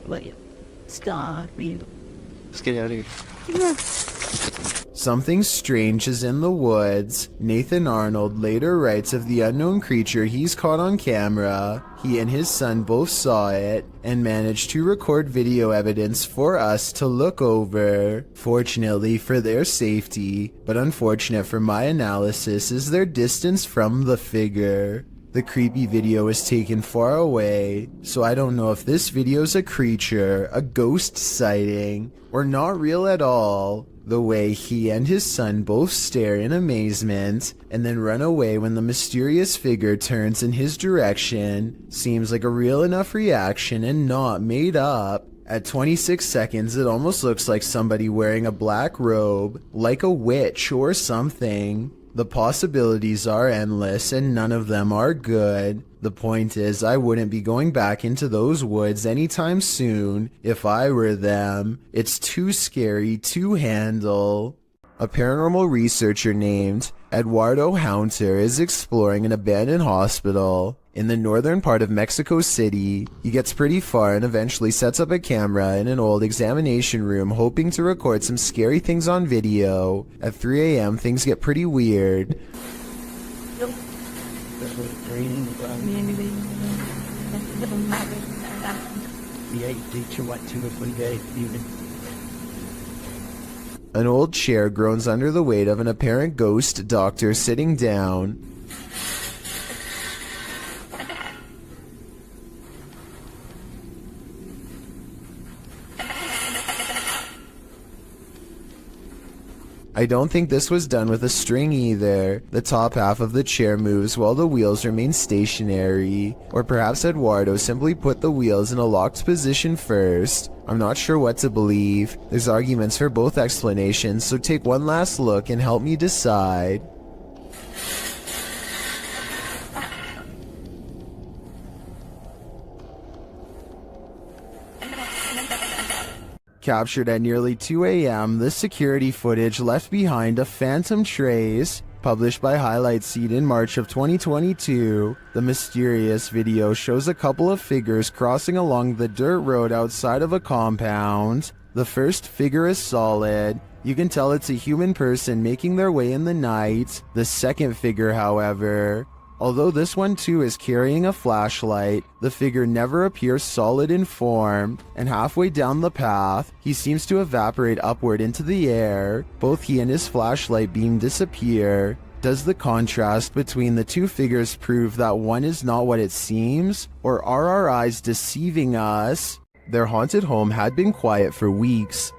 Wait. Stop. Let's get out of here. Something strange is in the woods. Nathan Arnold later writes of the unknown creature he's caught on camera. He and his son both saw it and managed to record video evidence for us to look over. Fortunately for their safety, but unfortunate for my analysis, is their distance from the figure. The creepy video was taken far away, so I don't know if this video's a creature, a ghost sighting, or not real at all. The way he and his son both stare in amazement and then run away when the mysterious figure turns in his direction seems like a real enough reaction and not made up. At 26 seconds, it almost looks like somebody wearing a black robe, like a witch or something. The possibilities are endless and none of them are good. The point is, I wouldn't be going back into those woods anytime soon if I were them. It's too scary to handle. A paranormal researcher named Eduardo Haunter is exploring an abandoned hospital in the northern part of Mexico City. He gets pretty far and eventually sets up a camera in an old examination room, hoping to record some scary things on video. At 3 a.m. things get pretty weird. An old chair groans under the weight of an apparent ghost doctor sitting down. I don't think this was done with a string either. The top half of the chair moves while the wheels remain stationary. Or perhaps Eduardo simply put the wheels in a locked position first. I'm not sure what to believe. There's arguments for both explanations, so take one last look and help me decide. Captured at nearly 2 a.m., this security footage left behind a phantom trace. Published by Highlight Seed in March of 2022, the mysterious video shows a couple of figures crossing along the dirt road outside of a compound. The first figure is solid. You can tell it's a human person making their way in the night. The second figure, however, although this one too is carrying a flashlight, the figure never appears solid in form, and halfway down the path, he seems to evaporate upward into the air. Both he and his flashlight beam disappear. Does the contrast between the two figures prove that one is not what it seems, or are our eyes deceiving us? Their haunted home had been quiet for weeks.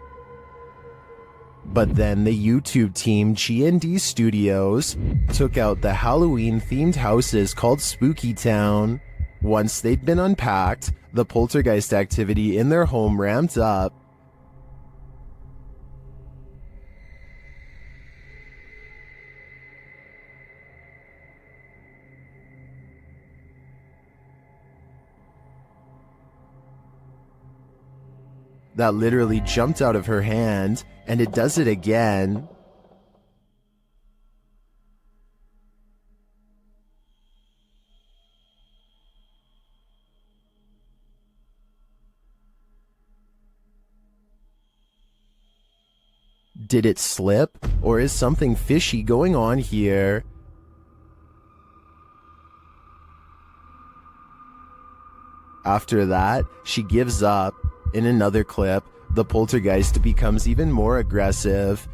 But then the YouTube team G&D Studios took out the Halloween-themed houses called Spooky Town. Once they'd been unpacked, the poltergeist activity in their home ramped up. That literally jumped out of her hand, and it does it again. Did it slip? Or is something fishy going on here? After that, she gives up. In another clip, the poltergeist becomes even more aggressive.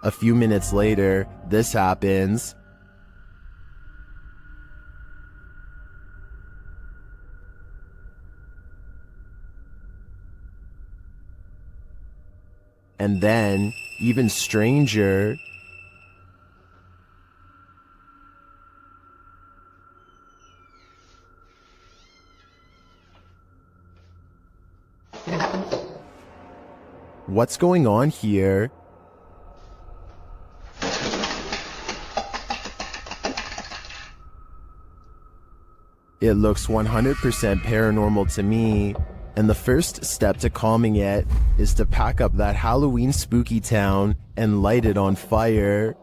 A few minutes later, this happens. And then, even stranger, what's going on here? It looks 100% paranormal to me, and the first step to calming it is to pack up that Halloween spooky town and light it on fire.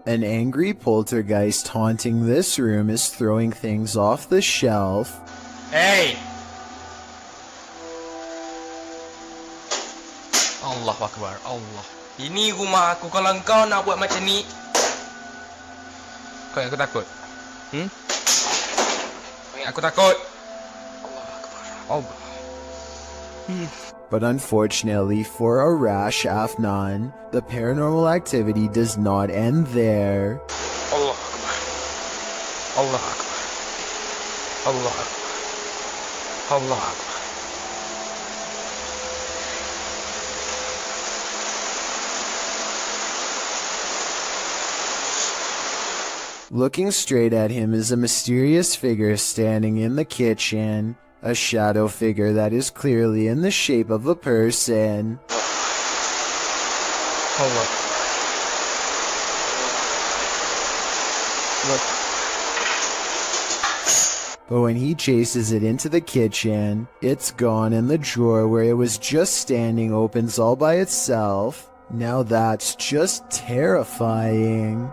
An angry poltergeist haunting this room is throwing things off the shelf. Hey! Allahu Akbar, Allah. Ini rumah aku, kalau kau nak buat macam ni, kau ingat aku takut? Kau ingat aku takut? Allahu Akbar, Allah. But unfortunately for Arash Afnan, the paranormal activity does not end there. Allah Akbar, Allah Akbar, Allah Akbar, Allah Akbar. Looking straight at him is a mysterious figure standing in the kitchen, a shadow figure that is clearly in the shape of a person. Allah. Look. But when he chases it into the kitchen, it's gone and the drawer where it was just standing opens all by itself. Now that's just terrifying.